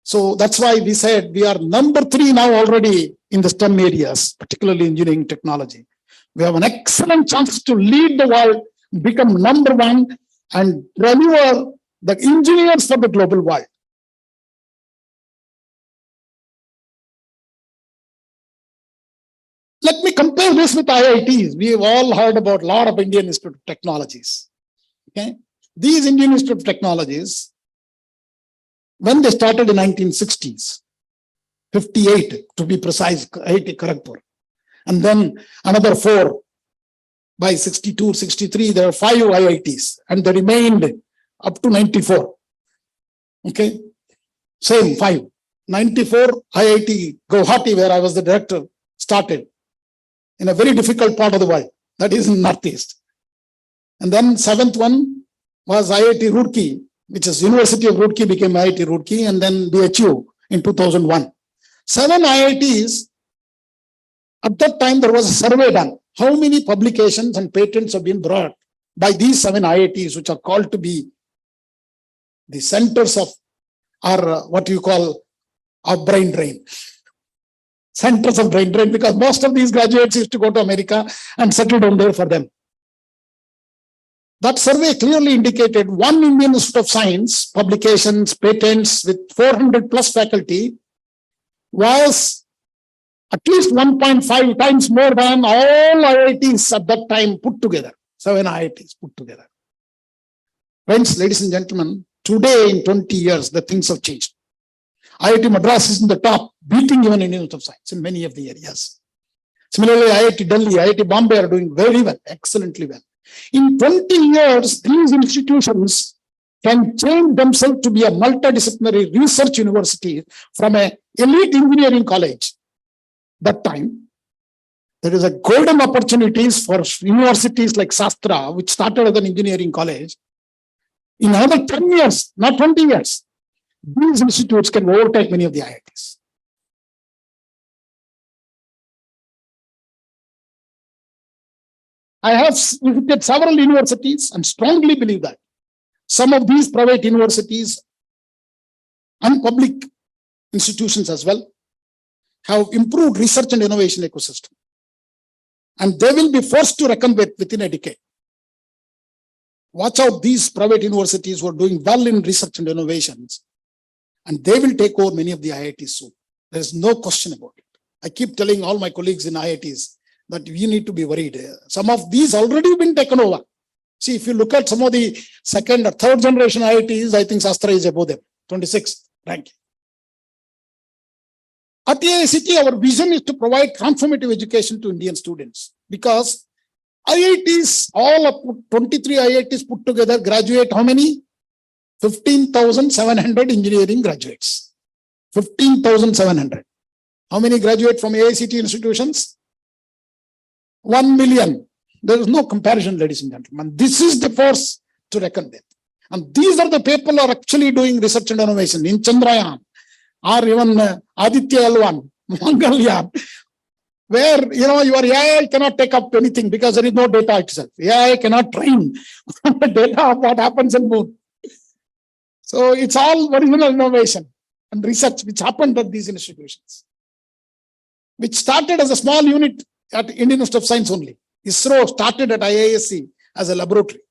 So that's why we said we are number 3 now already in the STEM areas, particularly engineering technology. We have an excellent chance to lead the world, become number 1 and deliver the engineers for the global world. Let me compare this with IITs. We have all heard about a lot of Indian Institute of Technologies. Okay? These Indian Institute of Technologies, when they started in 1960s, 58 to be precise, IIT Kharagpur, and then another 4 by 62, 63, there are 5 IITs and they remained up to 94. Okay, same 5. 94 IIT Guwahati, where I was the director, started in a very difficult part of the world, that is in Northeast. And then 7th one was IIT Roorkee, which is University of Roorkee became IIT Roorkee, and then BHU in 2001. 7 IITs, at that time there was a survey done. How many publications and patents have been brought by these 7 IITs, which are called to be the centers of our, what you call, our brain drain. Centers of brain drain, because most of these graduates used to go to America and settle down there for them. That survey clearly indicated 1 Indian Institute of Science, publications, patents with 400 plus faculty was at least 1.5 times more than all IITs at that time put together. 7 IITs put together. Friends, ladies and gentlemen, today in 20 years, the things have changed. IIT Madras is in the top, beating even Indian Institute of Science in many of the areas. Similarly, IIT Delhi, IIT Bombay are doing very well, excellently well. In 20 years, these institutions can change themselves to be a multidisciplinary research university from an elite engineering college. That time, there is a golden opportunities for universities like Shastra, which started as an engineering college. In another 10 years, not 20 years, these institutes can overtake many of the IITs. I have visited several universities and strongly believe that some of these private universities and public institutions as well have improved research and innovation ecosystem. And they will be forced to reckon with within a decade. Watch out these private universities who are doing well in research and innovations, and they will take over many of the IITs soon. There is no question about it. I keep telling all my colleagues in IITs that we need to be worried. Some of these already been taken over. See, if you look at some of the 2nd or 3rd generation IITs, I think Shastra is above them, 26th ranking. At AICT, our vision is to provide transformative education to Indian students, because IITs, all of 23 IITs put together graduate how many? 15,700 engineering graduates. 15,700. How many graduate from AICT institutions? 1 million. There is no comparison, ladies and gentlemen. This is the force to reckon with. And these are the people who are actually doing research and innovation in Chandrayaan, or even Aditya L1, Mangalyaan, where, your AI cannot take up anything because there is no data itself. AI cannot train on the data of what happens in moon. So it's all original innovation and research which happened at these institutions, which started as a small unit at Indian Institute of Science only. ISRO started at IISc as a laboratory.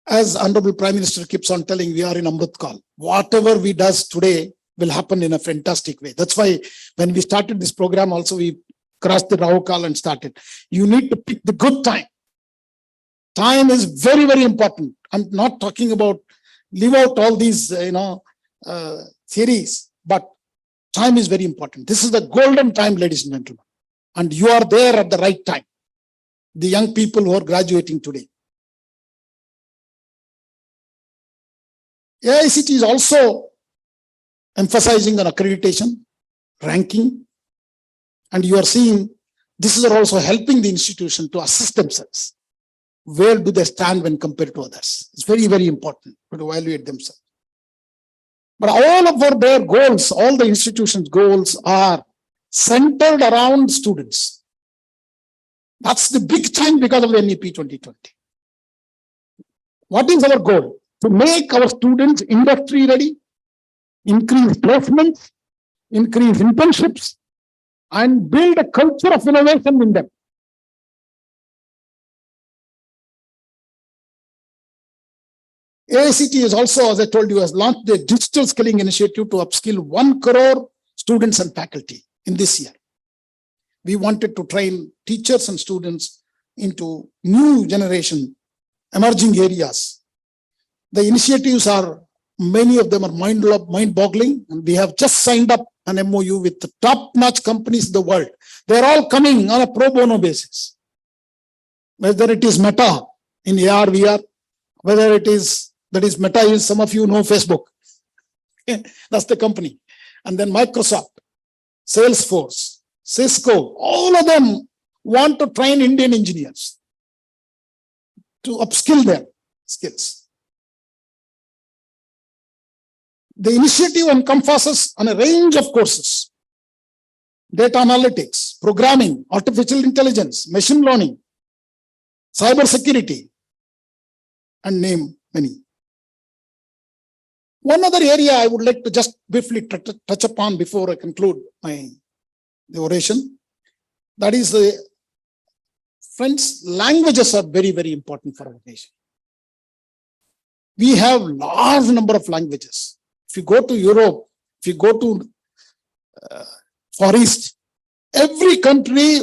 As Honorable Prime Minister keeps on telling, we are in Amrit Kal. Whatever we does today will happen in a fantastic way. That's why when we started this program also, we crossed the Rahu Kal and started. You need to pick the good time. Time is very, very important. I'm not talking about leave out all these, theories, but time is very important. This is the golden time, ladies and gentlemen. And you are there at the right time. The young people who are graduating today. AICT is also emphasizing on accreditation, ranking, and you are seeing this is also helping the institution to assess themselves. Where do they stand when compared to others? It's very, very important to evaluate themselves. But all of their goals, all the institutions' goals are centered around students. That's the big change because of the NEP 2020. What is our goal? To make our students industry ready, increase placements, increase internships, and build a culture of innovation in them. AICT is also, as I told you, has launched the digital skilling initiative to upskill 1 crore students and faculty in this year. We wanted to train teachers and students into new generation, emerging areas. The initiatives are, many of them are mind-boggling, and we have just signed up an MOU with the top-notch companies in the world. They're all coming on a pro bono basis. Whether it is Meta in AR, VR, whether it is, that is Meta is, some of you know Facebook. That's the company. And then Microsoft, Salesforce, Cisco, all of them want to train Indian engineers to upskill their skills. The initiative encompasses on a range of courses: data analytics, programming, artificial intelligence, machine learning, cyber security, and name many. One other area I would like to just briefly touch upon before I conclude the oration. That is, friends, languages are very, very important for our nation. We have large number of languages. If you go to Europe, if you go to Far East, every country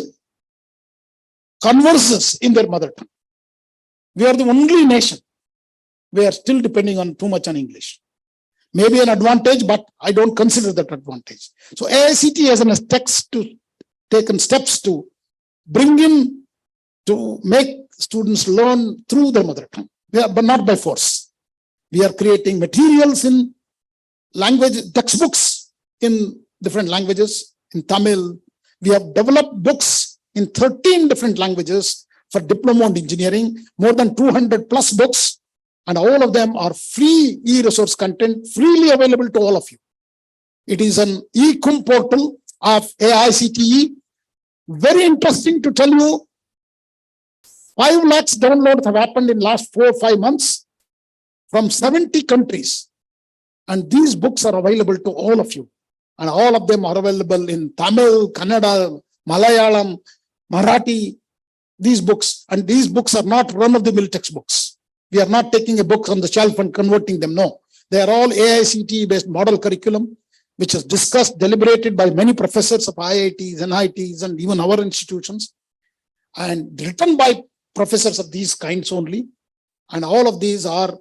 converses in their mother tongue. We are the only nation. We are still depending on too much on English. Maybe an advantage, but I don't consider that advantage. So AICT has taken steps to bring in, to make students learn through their mother tongue, but not by force. We are creating materials in language, textbooks in different languages. In Tamil, we have developed books in 13 different languages for diploma in engineering, more than 200 plus books, and all of them are free e-resource content, freely available to all of you. It is an e-cum portal of AICTE. Very interesting to tell you, 5 lakhs downloads have happened in last 4 or 5 months from 70 countries. And these books are available to all of you. And all of them are available in Tamil, Kannada, Malayalam, Marathi, these books. And these books are not run-of-the-mill textbooks. We are not taking a book on the shelf and converting them. No, they are all AICTE-based model curriculum, which is discussed, deliberated by many professors of IITs, NITs, and even our institutions, and written by professors of these kinds only. And all of these are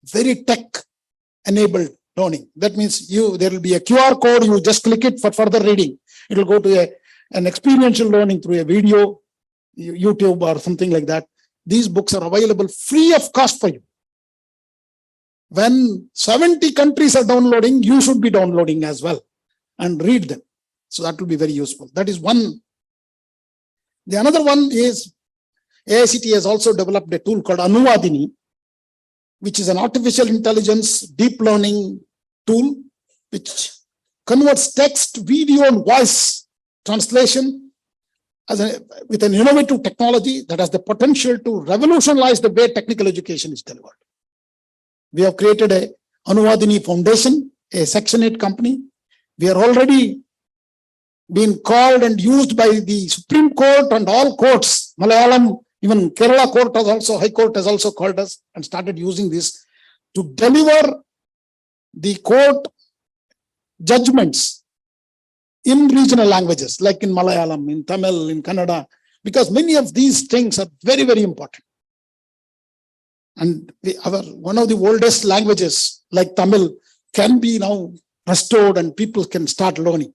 very tech-enabled learning. That means there will be a QR code, you just click it for further reading. It will go to an experiential learning through a video, YouTube or something like that. These books are available free of cost for you. When 70 countries are downloading, you should be downloading as well and read them. So that will be very useful. That is one. The another one is AICT has also developed a tool called Anuvadini, which is an artificial intelligence deep learning tool which converts text, video, and voice translation with an innovative technology that has the potential to revolutionize the way technical education is delivered. We have created a Anuvadini Foundation, a Section 8 company. We are already being called and used by the Supreme Court and all courts. Malayalam, even Kerala court has also, High Court has also called us and started using this to deliver the court judgments in regional languages, like in Malayalam, in Tamil, in Kannada, because many of these things are very, very important. And one of the oldest languages, like Tamil, can be now restored and people can start learning.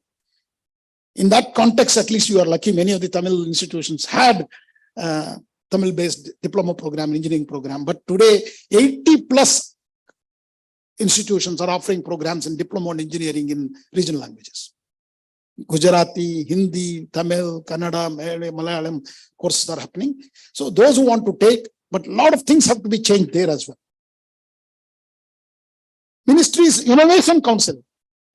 In that context, at least you are lucky. Many of the Tamil institutions had Tamil-based diploma program, engineering program. But today, 80 plus institutions are offering programs in diploma and engineering in regional languages. Gujarati, Hindi, Tamil, Kannada, Malayalam courses are happening. So those who want to take, but a lot of things have to be changed there as well. Ministry's Innovation Council,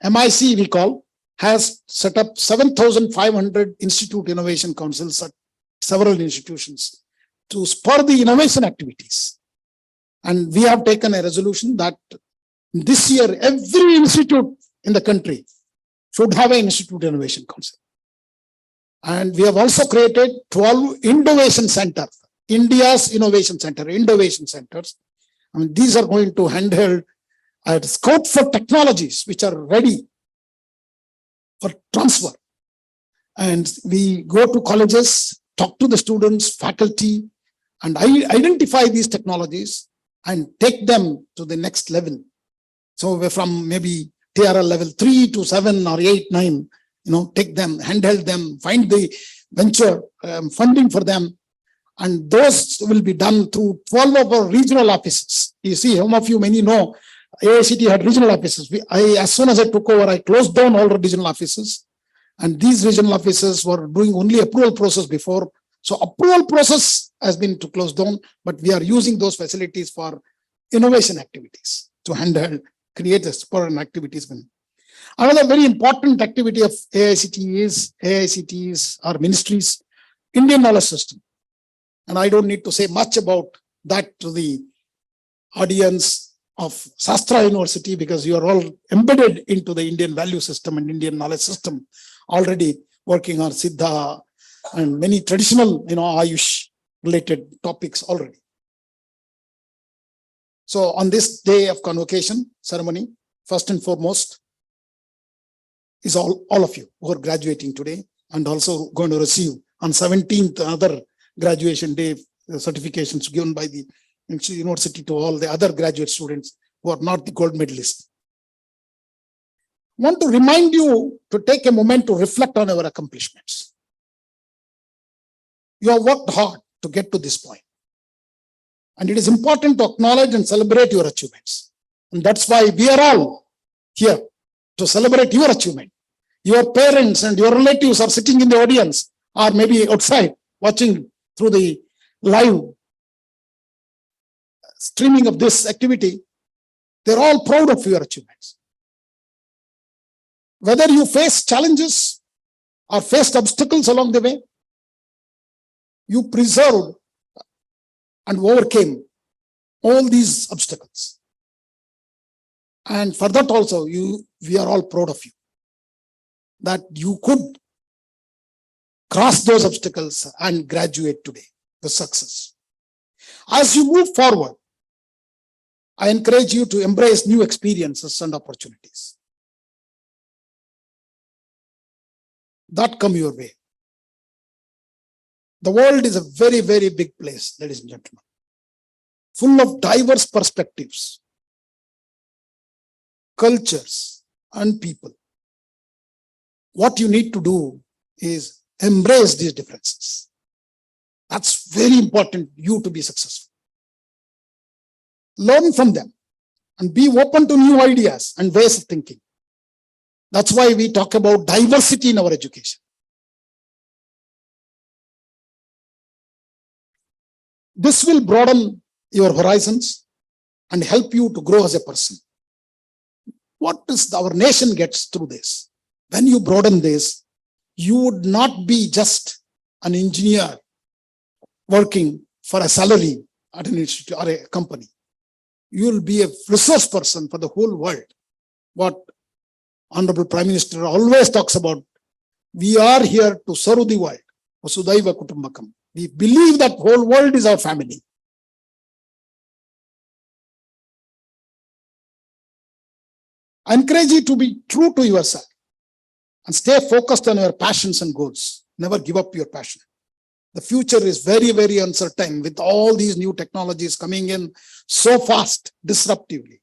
MIC we call, has set up 7,500 institute innovation councils at several institutions to spur the innovation activities. And we have taken a resolution that this year, every institute in the country should have an institute innovation council. And we have also created 12 innovation centers, India's innovation centers. I mean, these are going to handheld scout for technologies which are ready for transfer. And we go to colleges, talk to the students, faculty, and identify these technologies and take them to the next level. So we're from maybe TRL level 3 to 7 or 8, 9, take them, handheld them, find the venture funding for them. And those will be done through 12 of our regional offices. You see, some of you many know AICT had regional offices. As soon as I took over, I closed down all the regional offices. And these regional offices were doing only approval process before. So approval process has been to close down, but we are using those facilities for innovation activities to handle, create the support and activities. Another very important activity of AICT is our ministry's Indian knowledge system. And I don't need to say much about that to the audience of Shastra University, because you are all embedded into the Indian value system and Indian knowledge system, already working on Siddha and many traditional, Ayush related topics already. So on this day of convocation ceremony, first and foremost is all of you who are graduating today and also going to receive on 17th another graduation day certifications given by the university to all the other graduate students who are not the gold medalists. I want to remind you to take a moment to reflect on our accomplishments. You have worked hard to get to this point. And it is important to acknowledge and celebrate your achievements. And that's why we are all here to celebrate your achievement. Your parents and your relatives are sitting in the audience or maybe outside watching through the live streaming of this activity. They're all proud of your achievements. Whether you face challenges or faced obstacles along the way, you preserved and overcame all these obstacles. And for that also, we are all proud of you, that you could cross those obstacles and graduate today with success. As you move forward, I encourage you to embrace new experiences and opportunities that come your way. The world is a very, very big place, ladies and gentlemen, full of diverse perspectives, cultures, and people. What you need to do is embrace these differences. That's very important, you to be successful. Learn from them and be open to new ideas and ways of thinking. That's why we talk about diversity in our education. This will broaden your horizons and help you to grow as a person. What is our nation gets through this? When you broaden this, you would not be just an engineer working for a salary at an institute or a company. You will be a resource person for the whole world. What Honorable Prime Minister always talks about, we are here to serve the world. Vasudhaiva Kutumbakam. We believe that whole world is our family. I encourage you to be true to yourself and stay focused on your passions and goals. Never give up your passion. The future is very, very uncertain with all these new technologies coming in so fast, disruptively.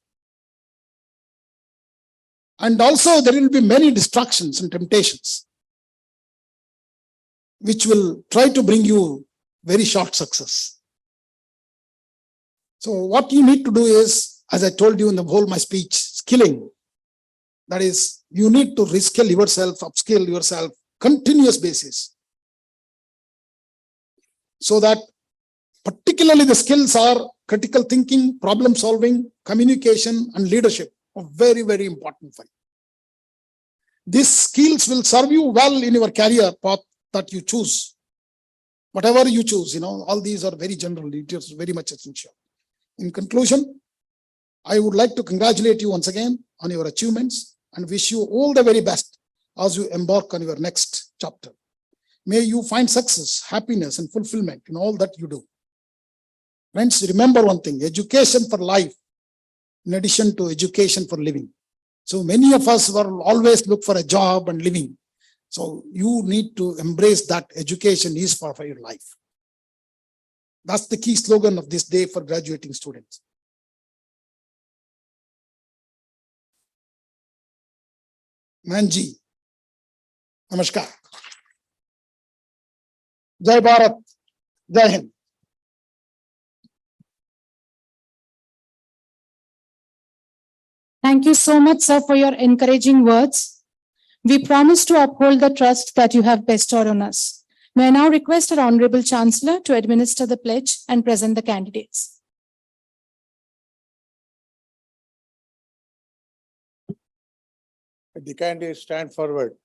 And also there will be many distractions and temptations which will try to bring you very short success. So what you need to do is, as I told you in the whole my speech, skilling. That is, you need to reskill yourself, upskill yourself, continuous basis. So that particularly the skills are critical thinking, problem solving, communication, and leadership are very, very important for you. These skills will serve you well in your career path that you choose. Whatever you choose, all these are very general, it is very much essential. In conclusion, I would like to congratulate you once again on your achievements and wish you all the very best as you embark on your next chapter. May you find success, happiness, and fulfillment in all that you do. Friends, remember one thing, education for life, in addition to education for living. So many of us will always look for a job and living. So you need to embrace that education is for your life. That's the key slogan of this day for graduating students. Manji, namaskar. Jai Bharat, Jai Hind. Thank you so much, sir, for your encouraging words. We promise to uphold the trust that you have bestowed on us. May I now request our Honorable Chancellor to administer the pledge and present the candidates. The candidates stand forward.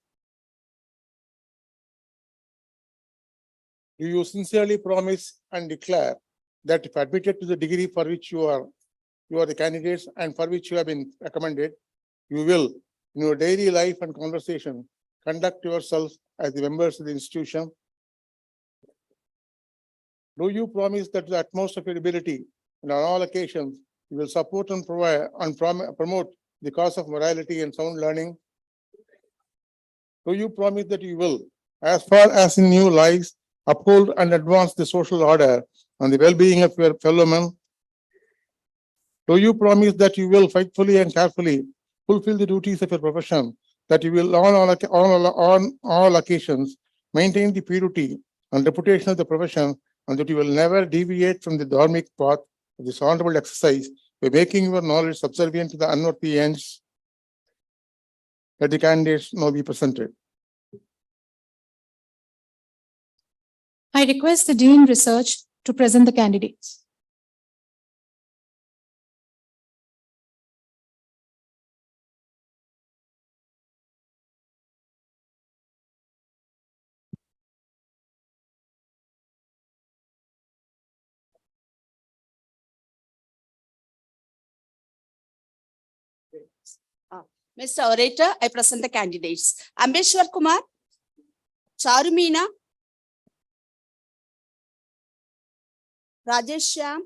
Do you sincerely promise and declare that if admitted to the degree for which you are the candidates and for which you have been recommended, you will, in your daily life and conversation, conduct yourself as the members of the institution? Do you promise that to the utmost of your ability and on all occasions, you will support and provide and promote the cause of morality and sound learning? Do you promise that you will, as far as in you lies, uphold and advance the social order and the well-being of your fellow men? Do you promise that you will faithfully and carefully fulfill the duties of your profession, that you will on all occasions maintain the purity and reputation of the profession, and that you will never deviate from the dharmic path of this honorable exercise by making your knowledge subservient to the unworthy ends? Let the candidates now be presented. I request the Dean Research to present the candidates. Mr. Orator, I present the candidates. Ambeshwar Kumar, Charumina, Rajesh Shyam,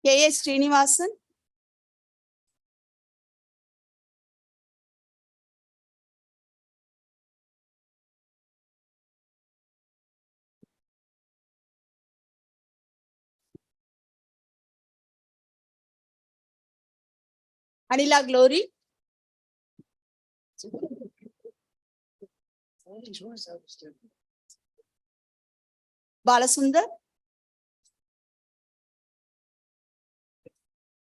K.A. Srinivasan, Anila Glory. Balasundar.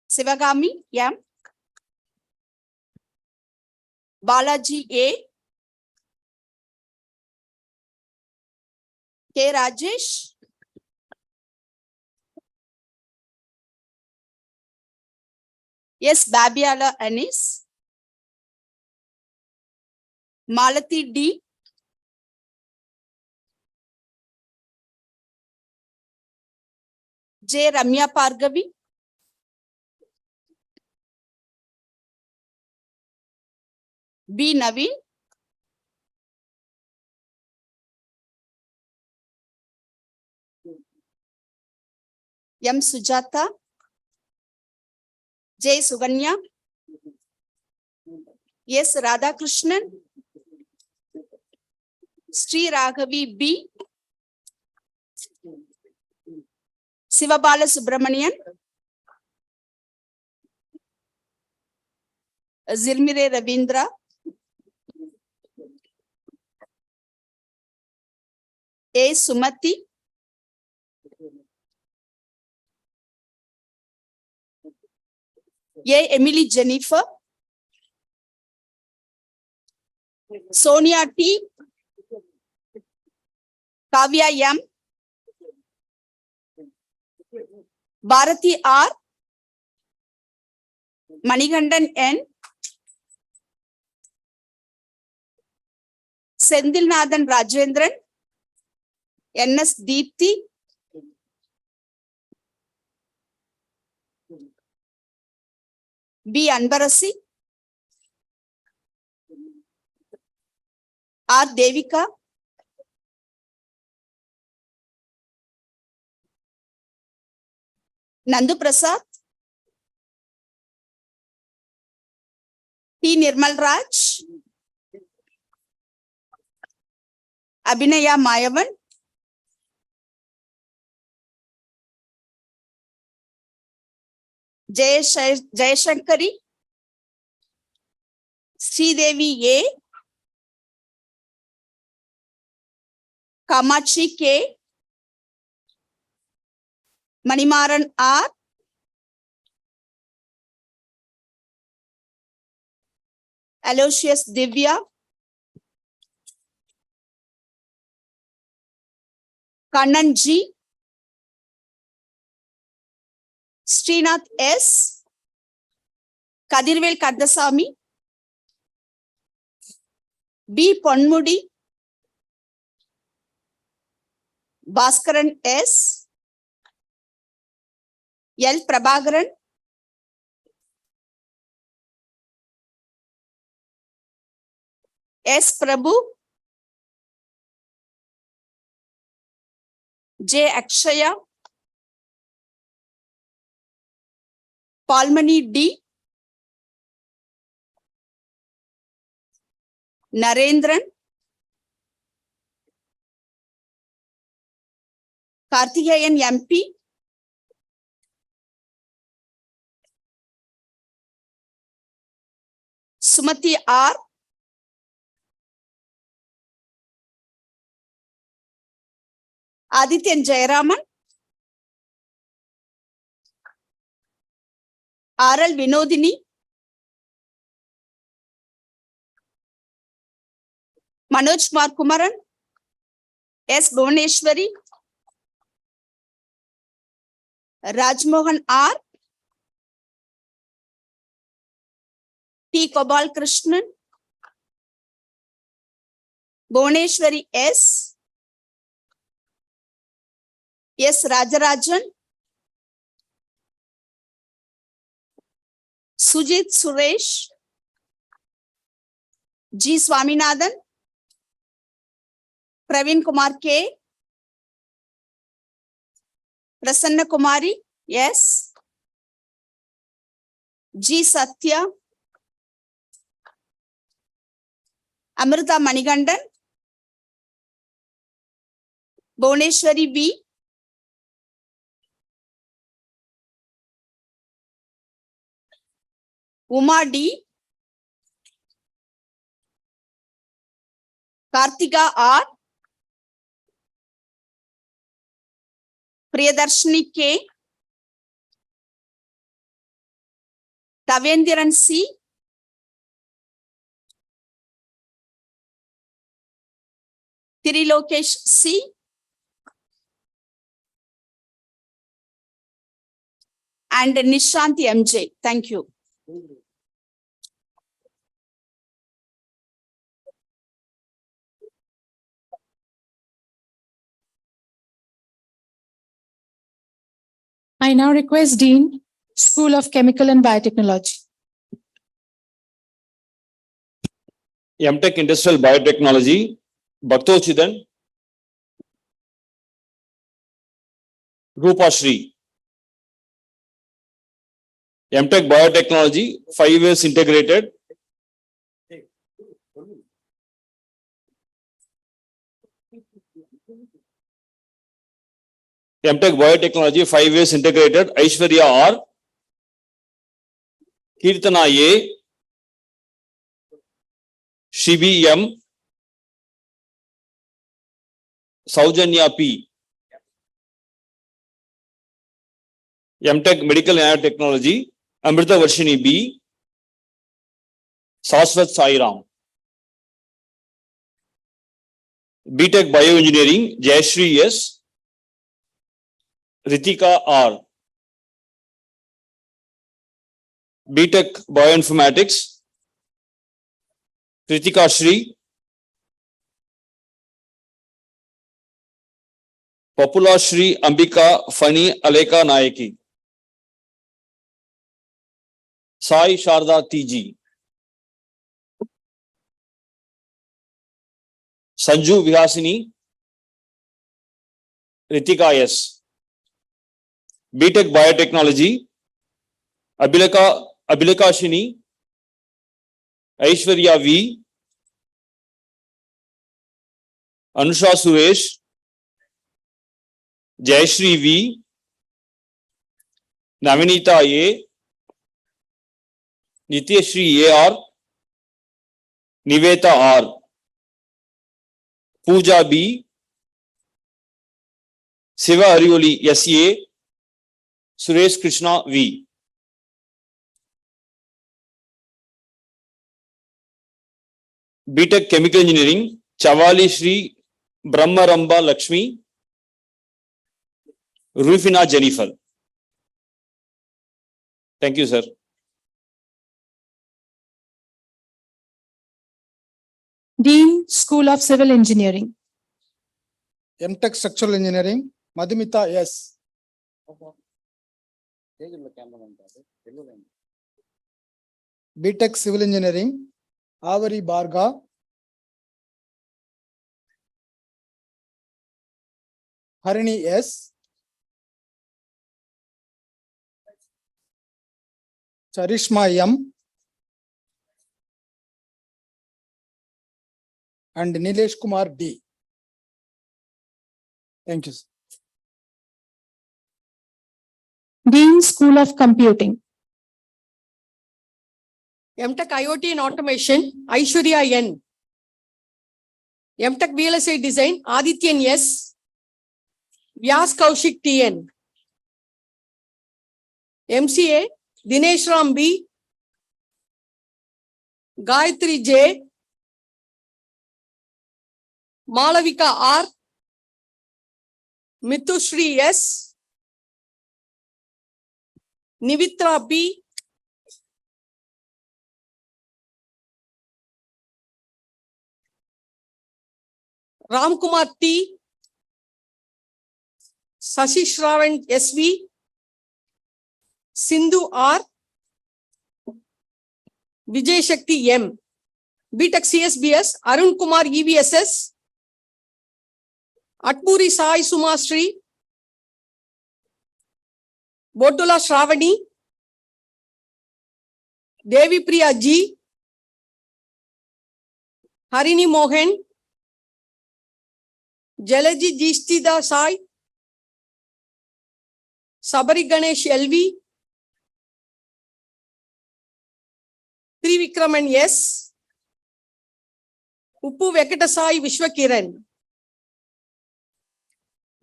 Sivagami M. Balaji A. K. Rajesh. Yes, Babiala Anis. Malati D. J. Ramya Pargavi. B. Naveen. M. Sujata. J. Suganya. S. Radhakrishnan. Sri Raghavi B. Sivabala Subramanian. Zilmire Ravindra. A. Sumati. A. Emily Jennifer. Sonia T. Kavya M. Bharati R. Manigandan N. Sendilnathan Rajendran. N.S. Deepthi. B. Anbarasi. R. Devika. Nandu Prasad. T. Nirmal Raj. Abhinaya Mayavan. Jayashankari. Sridevi A. Kamachi K. Manimaran R. Aloysius Divya. Kannan G. Srinath S. Kadirvel Kardasamy. B. Ponmudi. Bhaskaran S. L. Prabhakaran. S. Prabhu. J. Akshaya. Palmani D. Narendran. Karthikeyan MP. Sumati R. Adityan Jayaraman. R.L. Vinodini. Manoj Kumar Kumaran. S. Bhuvaneshwari. Rajmohan R. T. Kobal Krishnan. Bhuvaneshwari S. S. Rajarajan. Sujit Suresh. G. Swaminathan. Praveen Kumar K. Prasanna Kumari. Yes. G. Satya. Amrita Manigandan. Bhuvaneshwari B. Uma D, Kartika R, Priyadarshini K, Tavendiran C, Trilokesh C, and Nishanti MJ. Thank you. I now request Dean, School of Chemical and Biotechnology. MTech Industrial Biotechnology, Bhaktocidan, Rupa Shri. MTech Biotechnology, 5 years integrated. MTech Biotechnology, 5 years integrated. Aishwarya R, Kirtana A, Shibi M, Saujanya P. MTech Medical Nanotechnology, Amrita Varshini B, Saswat Sairam. BTech Bioengineering, Jayashri S, Ritika R. BTech Bioinformatics, Kritika Shri, Papula Shri Ambika Fani Aleka Nayaki, Sai Sharda TG, Sanju Vihasini, Ritika S. BTech Biotechnology, Abhileka Shini, Aishwarya V, Anusha Suresh, Jayashri V, Navinita A, Nityashri AR, Niveta R, Pooja B, Siva Harioli SA, Suresh Krishna V. BTech Chemical Engineering, Chavali Shri Brahmaramba Lakshmi, Rufina Jennifer. Thank you, sir. Dean, School of Civil Engineering. MTech Structural Engineering, Madhumita S. BTech Civil Engineering, Avari Bharga, Harini S. Charishma M. and Nilesh Kumar D. Thank you, sir. Dean, School of Computing. MTech IoT and Automation, Aishwarya N. MTech VLSI Design, Adityan S. Vyas Kaushik TN. MCA, Dinesh Ram B. Gayatri J. Malavika R. Mithushri S. Nivitra B. Ramkumar T. Sashi Shravan SV. Sindhu R. Vijay Shakti M. BTech CSBS, Arun Kumar EVSS. Atpuri Sai Sumastri. Botula Shravani. Devi Priya G. Harini Mohan. Jalaji Jistida Sai. Sabari Ganesh LV. Trivikraman S. Uppu Venkata Vishwakiran.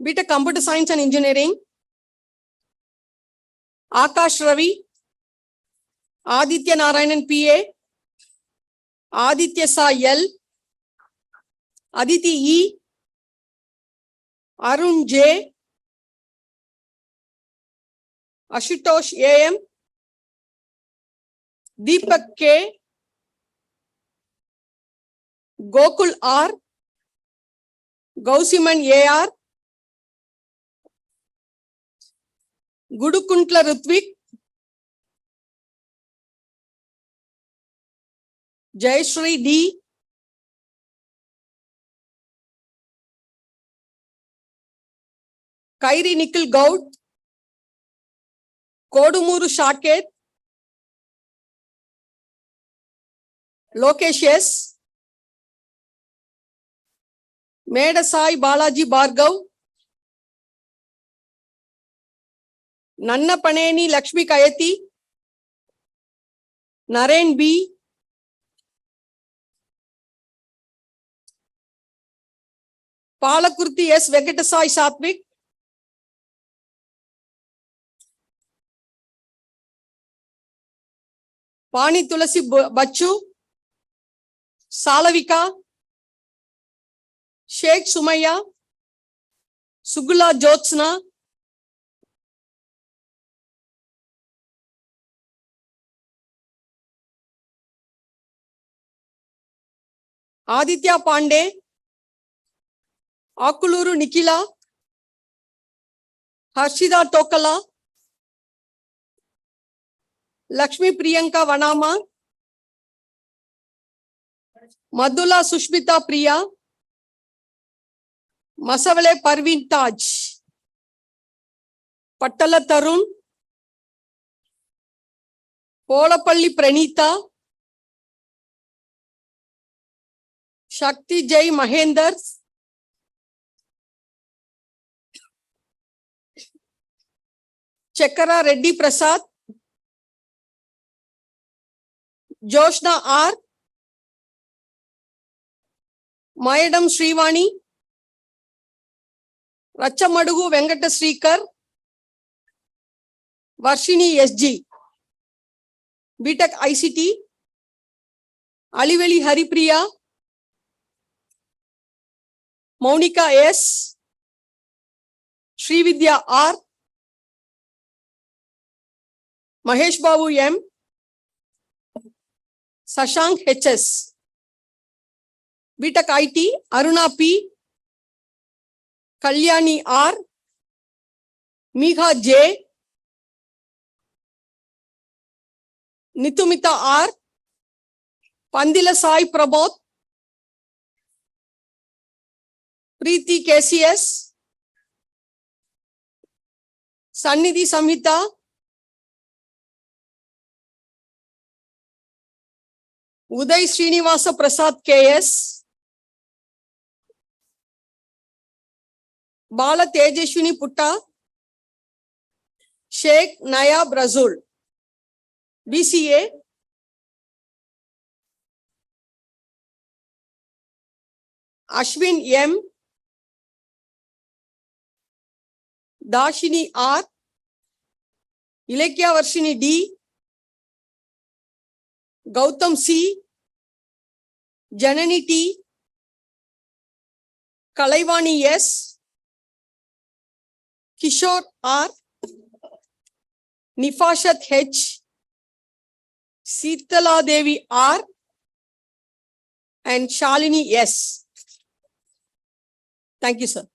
BTech Computer Science and Engineering. Akash Ravi. Aditya Narayanan PA. Aditya Sai L. Aditi E. Arun J. Ashutosh AM. Deepak K. Gokul R. Gausiman AR. Gudukuntla Rutvik. Jayashree D. Kairi Nikhil Gaud. Kodumuru Shaket. Lokesh S. Medasai Balaji Bhargav. Nanna Paneni Lakshmi Kayati. Naren B. Palakurti S. Venkatasai Satvik. Pani Tulasi Bachu. Salavika. Sheikh Sumaya. Sugula Jyotsna. Aditya Pandey. Akuluru Nikila. Harshida Tokala. Lakshmi Priyanka Vanama. Madhula Sushmita Priya. Masavale Parveen Taj. Pattala Tarun. Polapalli Pranita. Shakti Jai Mahender. Chekara Reddy Prasad. Joshna R. Mayadam Srivani. Rachamadugu Venkata Srikar. Varshini SG. BTech ICT. Aliveli Haripriya. Monica S. Srividya R. Mahesh Babu M. Sashank HS. BTech IT. Aruna P. Kalyani R. Megha J. Nitumita R. Pandila Sai Prabodh. Preeti KCS. Sannidhi Samhita. Uday Srinivasa Prasad KS. Bala Tejeshwini Putta. Sheikh Nayab Razul. BCA. Ashwin M. Dashini R. Ilekya Varshini D. Gautam C. Janani T. Kalaivani S. Kishore R. Nifashat H. Sitala Devi R. And Shalini S. Thank you, sir.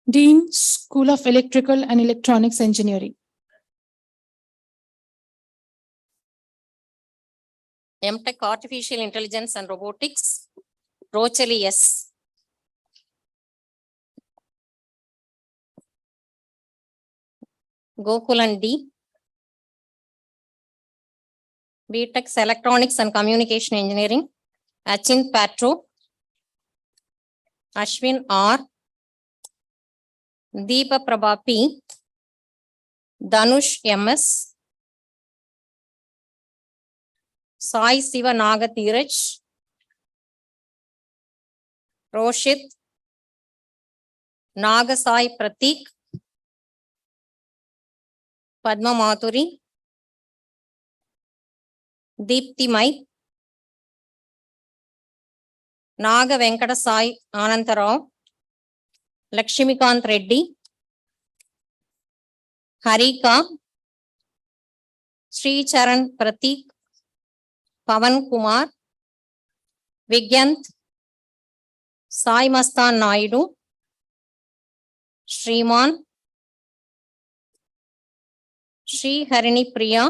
Dean, School of Electrical and Electronics Engineering. MTech Artificial Intelligence and Robotics, Rocheli S. Gokulan D. BTech Electronics and Communication Engineering, Achin Patro, Ashwin R. Deepa Prabha P. Danush MS, Sai Siva Nagatiraj, Roshit, Nagasai Pratik, Padma Mathuri, Deepti Mai, Naga Venkata Sai Anantarao, Lakshmikant Reddy, Harika, Sri Charan Pratik, Pavan Kumar, Vigyant, Sai Mastan Naidu, Shriman, Sri Harini Priya,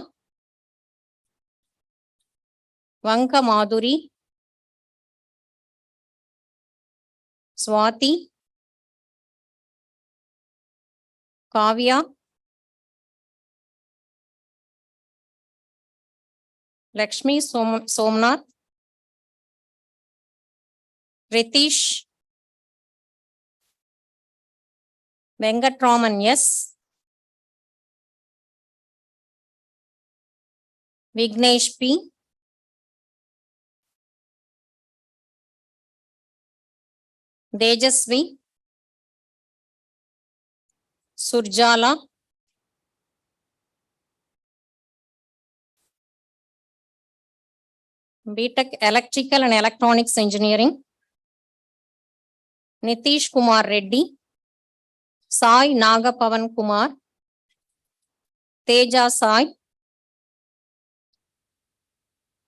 Vanka Madhuri, Swati, Kavya, Lakshmi Somnath, Ritish, Venkatraman S, Vignesh P, Tejasvi, Surjala, BTech Electrical and Electronics Engineering, Nitish Kumar Reddy, Sai Nagapavan Kumar, Teja Sai,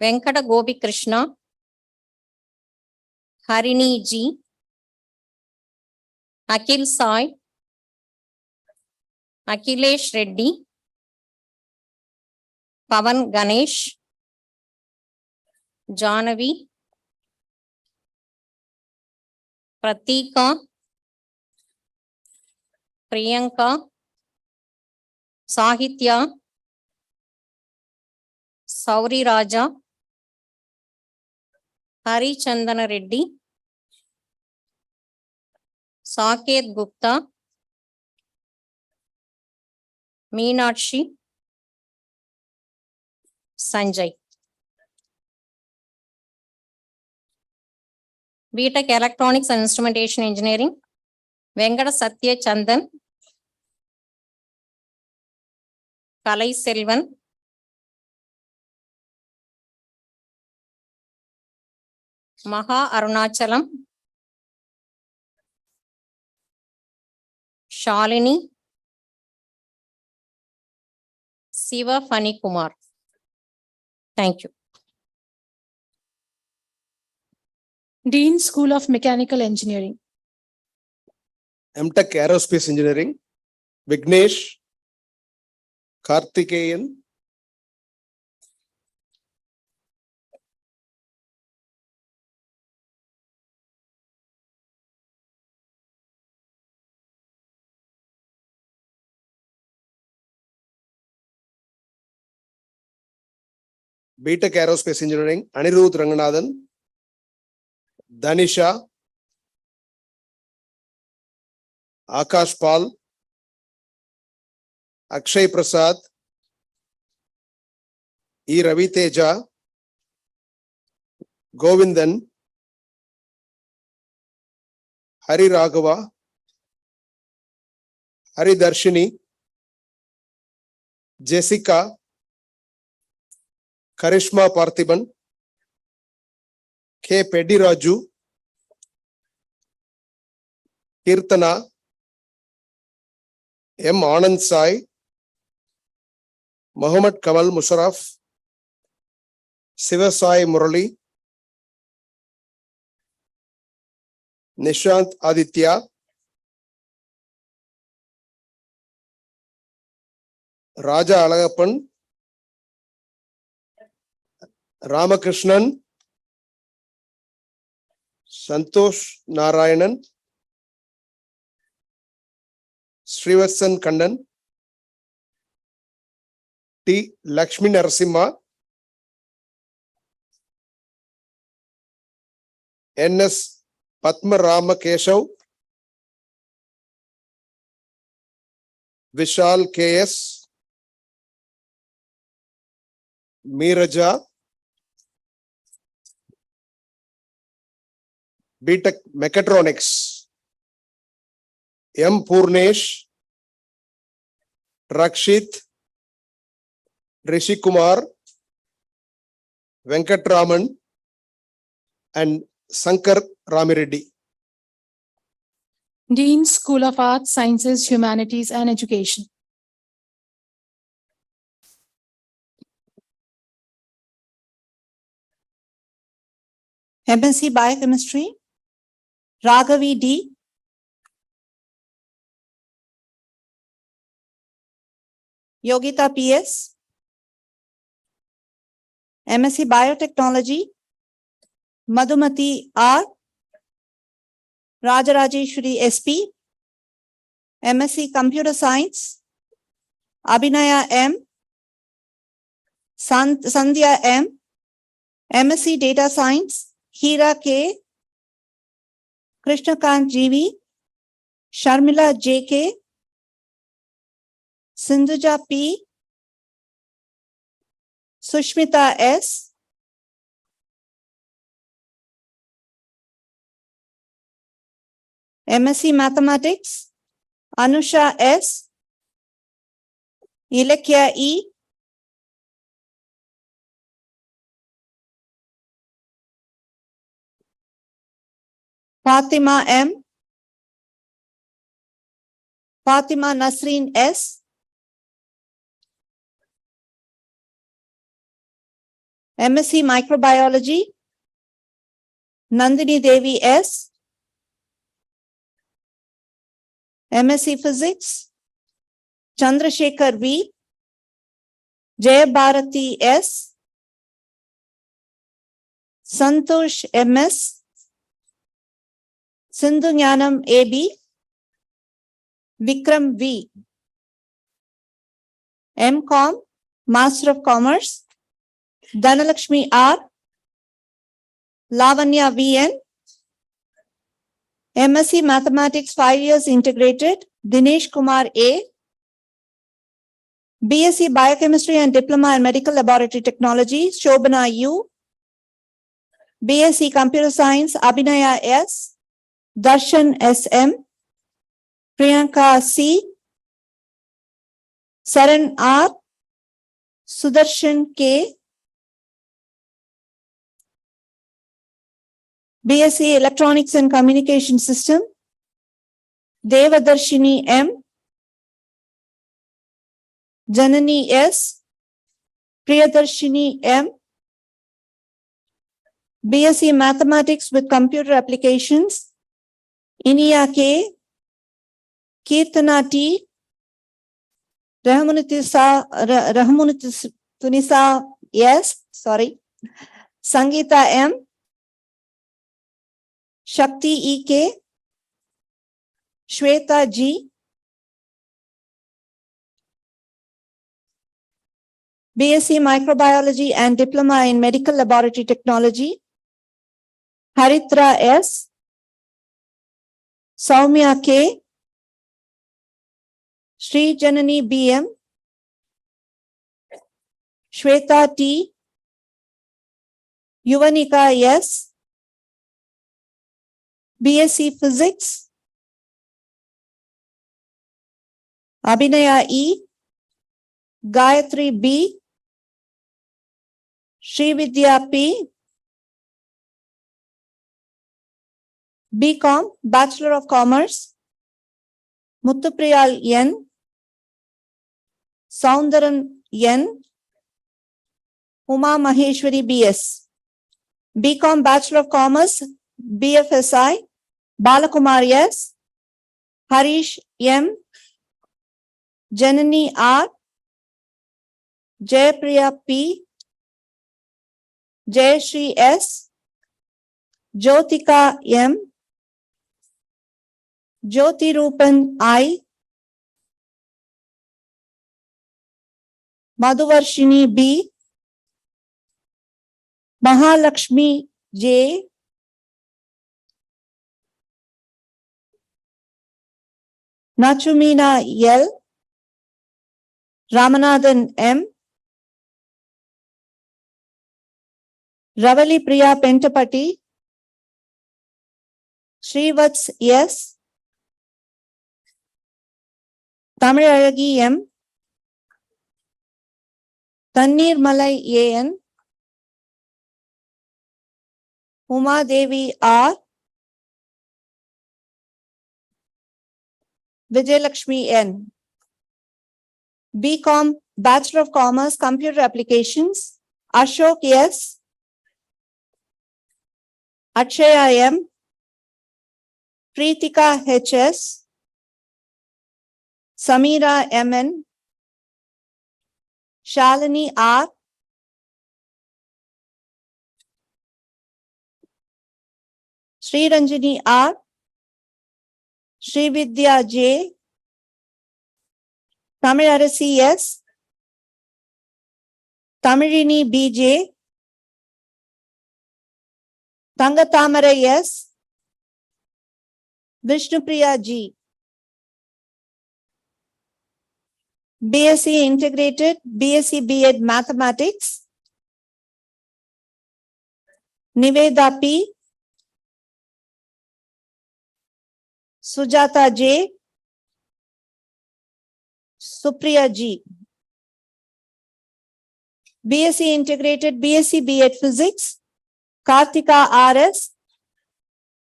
Venkata Gopi Krishna, Harini G, Akil Sai, Akhilesh Reddy, Pavan Ganesh, Janavi, Pratika, Priyanka, Sahitya, Sauri Raja, Hari Chandana Reddy, Saket Gupta, Meenakshi, Sanjay. BTech Electronics and Instrumentation Engineering, Venkata Satya Chandan, Kalai Selvan, Maha Arunachalam, Shalini, Siva Fani Kumar. Thank you. Dean School of Mechanical Engineering, MTech Aerospace Engineering, Vignesh, Karthikeyan, BTech Aerospace Engineering, Anirudh Ranganathan, Danisha, Akash Pal, Akshay Prasad, E. Ravi Teja, Govindan, Hari Raghava, Hari Darshini, Jessica, Karishma Parthiban, K. Pediraju, Kirtana, M. Anand Sai, Muhammad Kamal Musharraf, Siva Sai Murali, Nishant Aditya, Raja Alagappan, Ramakrishnan, Santosh Narayanan, Srivatsan Kandan, T. Lakshmi Narasimha, N.S. Padma Rama Keshav, Vishal K.S., Meeraja, BTech Mechatronics, M. Purnesh, Rakshit, Rishi Kumar, Venkatraman, and Sankar Ramireddy. Dean, School of Arts, Sciences, Humanities and Education. MSc Biochemistry, Raghavi D. Yogita PS. MSc Biotechnology, Madhumati R. Rajarajeshwari SP. MSc Computer Science, Abhinaya M. Sandhya M. MSc Data Science, Hira K. Krishnakant GV, Sharmila JK, Sindhuja P, Sushmita S, MSc Mathematics, Anusha S, Ilekya E, Fatima M, Fatima Nasreen S, MSc Microbiology, Nandini Devi S, MSc Physics, Chandrasekhar V, Jaya Bharati S, Santosh MS, Sindhu Jnanam AB, Vikram V, MCom, Master of Commerce, Dhanalakshmi R, Lavanya VN, MSc Mathematics 5 years integrated, Dinesh Kumar A, BSc Biochemistry and Diploma in Medical Laboratory Technology, Shobana U, BSc Computer Science, Abhinaya S, Darshan SM, Priyanka C, Saran R, Sudarshan K, BSc Electronics and Communication System, Devadarshini M, Janani S, Priyadarshini M, BSc Mathematics with Computer Applications, Iniya K, Kirtana T, Rahmunitisa yes, Sangeeta M, Shakti EK, Shweta G, BSc Microbiology and Diploma in Medical Laboratory Technology, Haritra S, Soumya K, Sri Janani BM, Shweta T, Yuvanika S, BSc Physics, Abhinaya E, Gayatri B, Srividya P, BCom, Bachelor of Commerce, Muthupriyal N, Soundaran N, Uma Maheshwari BS, BCom, Bachelor of Commerce, BFSI, Balakumar S, Harish M, Janani R, Jayapriya P, Jayashri S, Jyotika M, Jyoti Rupan I, Madhuvarshini B, Mahalakshmi J, Nachumina L, Ramanathan M, Ravali Priya Pentapati, Srivats S, Tamizhalagi M, Tannir Malai A.N., Uma Devi R, Vijayalakshmi N. BCom, Bachelor of Commerce, Computer Applications, Ashok S, Akshaya M, Preetika H.S., Samira M.N., Shalini R, Sri Ranjini R, Sri Vidya J, Tamizharasi S, Tamirini B.J., Tangatamarai S, Vishnupriya G. BSc Integrated, BSc B.Ed Mathematics, Niveda P, Sujata J, Supriya G. BSc Integrated, BSc B.Ed Physics, Kartika R.S.,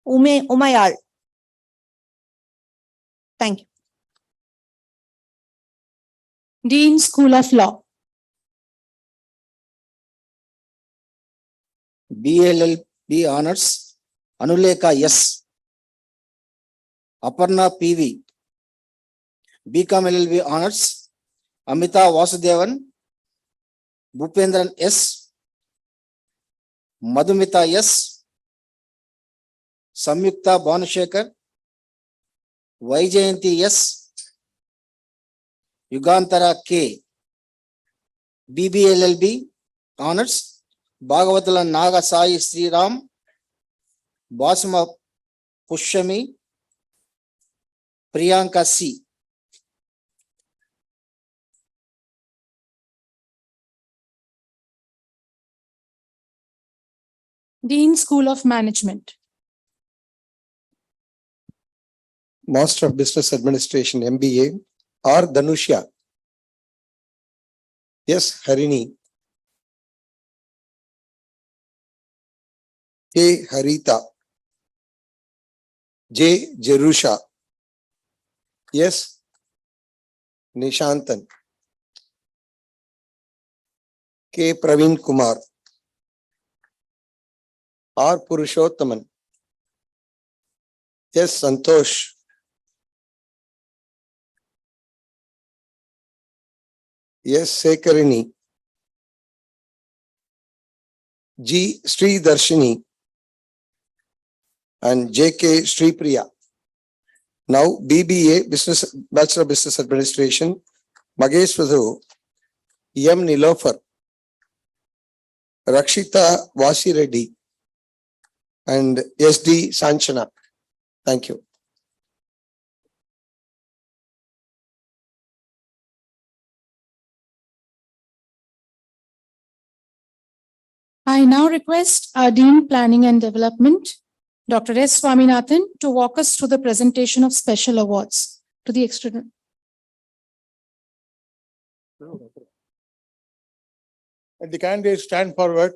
Umayal. Thank you. Dean, School of Law. BLLB Honors, Anuleka S, Aparna PV, BCom LLB Honors, Amita Vasudevan, Bhupendran S, Madhumita S, Samyukta Bhanushekhar, Vaijayanti S, Yugantara K, BBLLB Honors, Bhagavatala Naga Sai Sriram, Basma Pushami, Priyanka C. Dean, School of Management. Master of Business Administration MBA, R. Dhanushya, S. Harini, K. Harita, J. Jerusha, S. Nishantan, K. Praveen Kumar, R. Purushottaman, S. Santosh, S. Sekarini, G. Sri Darshini, and J.K. Sripriya. Now BBA, Bachelor of Business Administration, Mageshwadu, M. Nilofar, Rakshita Vasi Reddy, and S.D. Sanchana. Thank you. I now request our Dean, Planning and Development, Dr. S. Swaminathan, to walk us through the presentation of special awards to the external. And the candidates stand forward.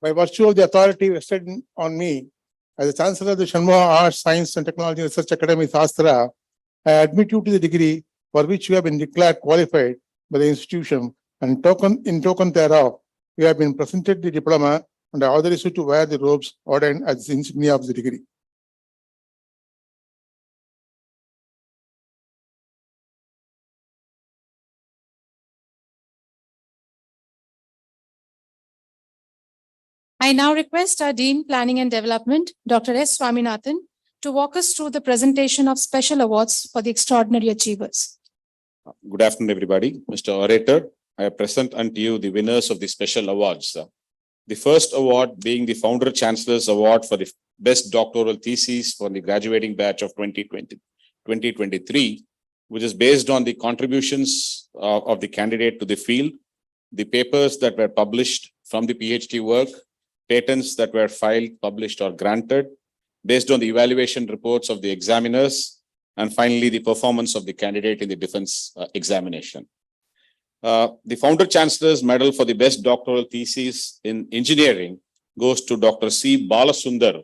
By virtue of the authority vested on me as the Chancellor of the Shanmuga Arts, Science and Technology Research Academy, Shastra, I admit you to the degree for which you have been declared qualified by the institution, and in token thereof, you have been presented the diploma, and I authorize you to wear the robes ordained as the insignia of the degree. I now request our Dean, Planning and Development, Dr. S. Swaminathan, to walk us through the presentation of special awards for the extraordinary achievers. Good afternoon, everybody. Mr. Orator, I present unto you the winners of the special awards. The first award being the Founder Chancellor's Award for the Best Doctoral Thesis for the graduating batch of 2023, which is based on the contributions of the candidate to the field, the papers that were published from the PhD work, patents that were filed, published, or granted, based on the evaluation reports of the examiners, and finally, the performance of the candidate in the defense examination. The Founder Chancellor's Medal for the Best Doctoral Thesis in Engineering goes to Dr. C. Balasundar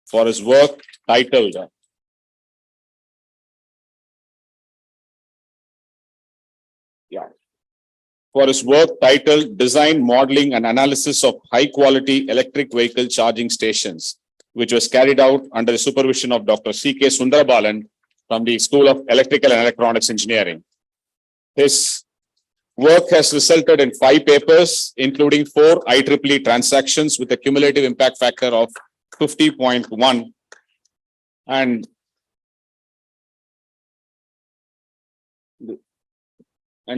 for his work titled Design, Modeling, and Analysis of High-Quality Electric Vehicle Charging Stations, which was carried out under the supervision of Dr. C.K. Sundarabalan from the School of Electrical and Electronics Engineering. His work has resulted in 5 papers, including 4 IEEE transactions with a cumulative impact factor of 50.1. And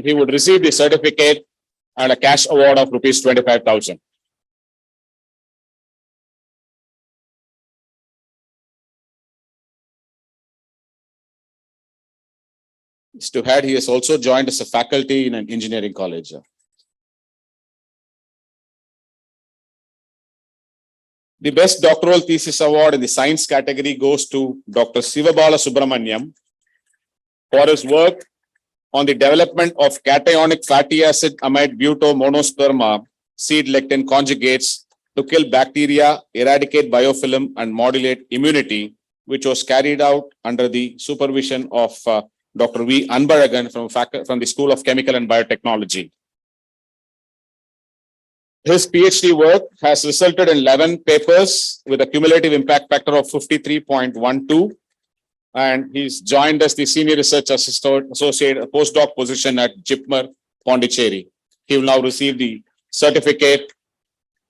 he would receive the certificate and a cash award of rupees 25,000. To add, he has also joined as a faculty in an engineering college. The Best Doctoral Thesis Award in the Science category goes to Dr. Sivabala Subramaniam for his work on the development of cationic fatty acid amide butomonosperma seed lectin conjugates to kill bacteria, eradicate biofilm, and modulate immunity, which was carried out under the supervision of Dr. V. Anbaragan from the School of Chemical and Biotechnology. His PhD work has resulted in 11 papers with a cumulative impact factor of 53.12. And he's joined as the Senior Research Associate postdoc position at JIPMER, Pondicherry. He will now receive the certificate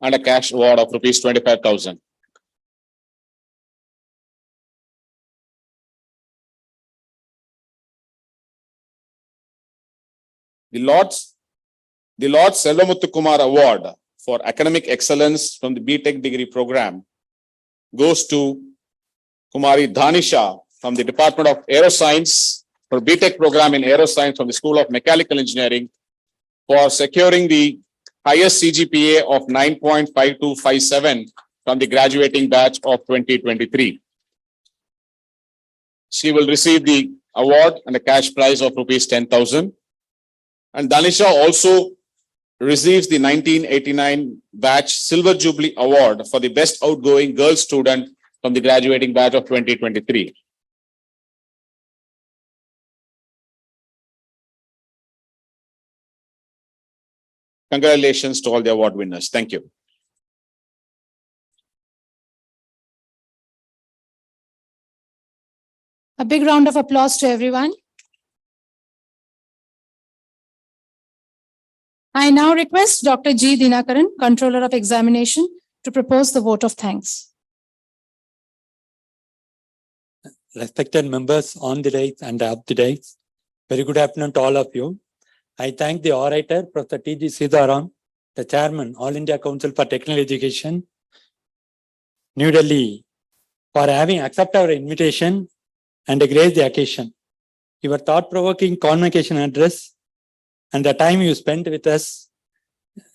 and a cash award of rupees 25,000. The Lord Selvamuthukkumar Award for Academic Excellence from the BTech degree program goes to Kumari Dhanisha from the Department of Aeroscience for BTech program in Aeroscience from the School of Mechanical Engineering for securing the highest CGPA of 9.5257 from the graduating batch of 2023. She will receive the award and a cash prize of rupees 10,000. And Dhanisha also receives the 1989 batch Silver Jubilee Award for the best outgoing girl student from the graduating batch of 2023. Congratulations to all the award winners. Thank you. A big round of applause to everyone. I now request Dr. G. Dinakaran, Controller of Examination, to propose the vote of thanks. Respected members on the dais and up the dais, very good afternoon to all of you. I thank the orator, Professor T.G. Sitharam, the Chairman, All India Council for Technical Education, New Delhi, for having accepted our invitation and graced the occasion. Your thought-provoking convocation address and the time you spent with us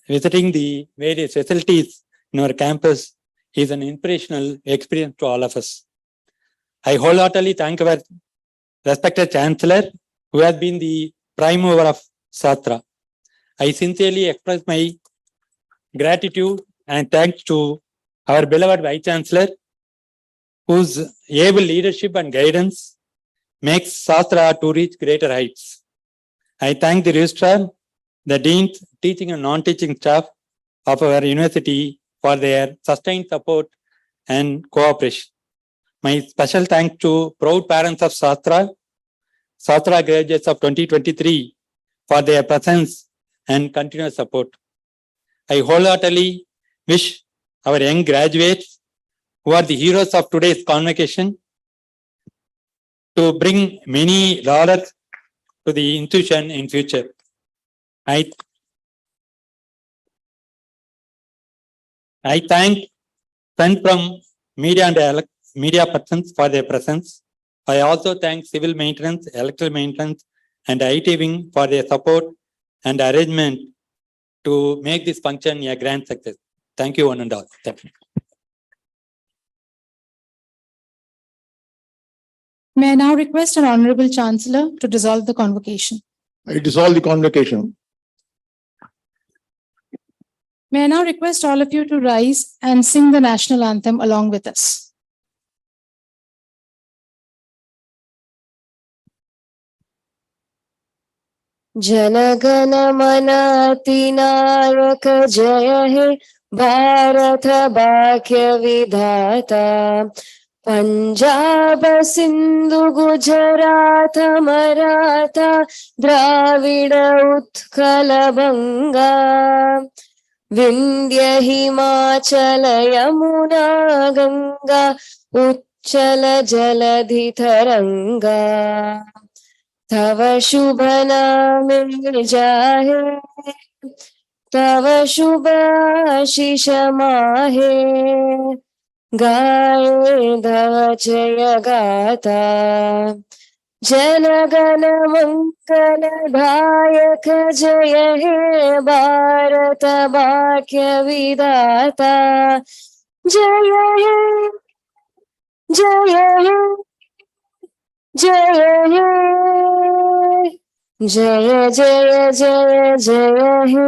visiting the various facilities in our campus is an inspirational experience to all of us. I wholeheartedly thank our respected Chancellor, who has been the prime mover of Shastra. I sincerely express my gratitude and thanks to our beloved Vice Chancellor, whose able leadership and guidance makes Shastra to reach greater heights. I thank the Registrar, the Deans, teaching and non-teaching staff of our university for their sustained support and cooperation. My special thanks to proud parents of Shastra graduates of 2023 for their presence and continuous support. I wholeheartedly wish our young graduates, who are the heroes of today's convocation, to bring many laurels to the institution in future. I thank friends from media and media persons for their presence, I also thank civil maintenance, electrical maintenance, and IT wing for their support and arrangement to make this function a grand success. Thank you, one and all. Thank you. May I now request an Honorable Chancellor to dissolve the convocation. I dissolve the convocation. May I now request all of you to rise and sing the national anthem along with us. जनगण मन अधिनायक जय हे भारत भाग्य विधाता पंजाब सिंधु गुजरात मराठा द्राविड उत्कल बंगा विंध्य हिमाचल यमुना गंगा उच्चल जलधि तरंगा तव शुभ नामे जाहे तव शुभ आशीष माहे गाये धव जय गाथा जनगण मंगल दायक जय हे भारत भाग्य विधाता जय हे जय हे जय हे जय जय जय जय हे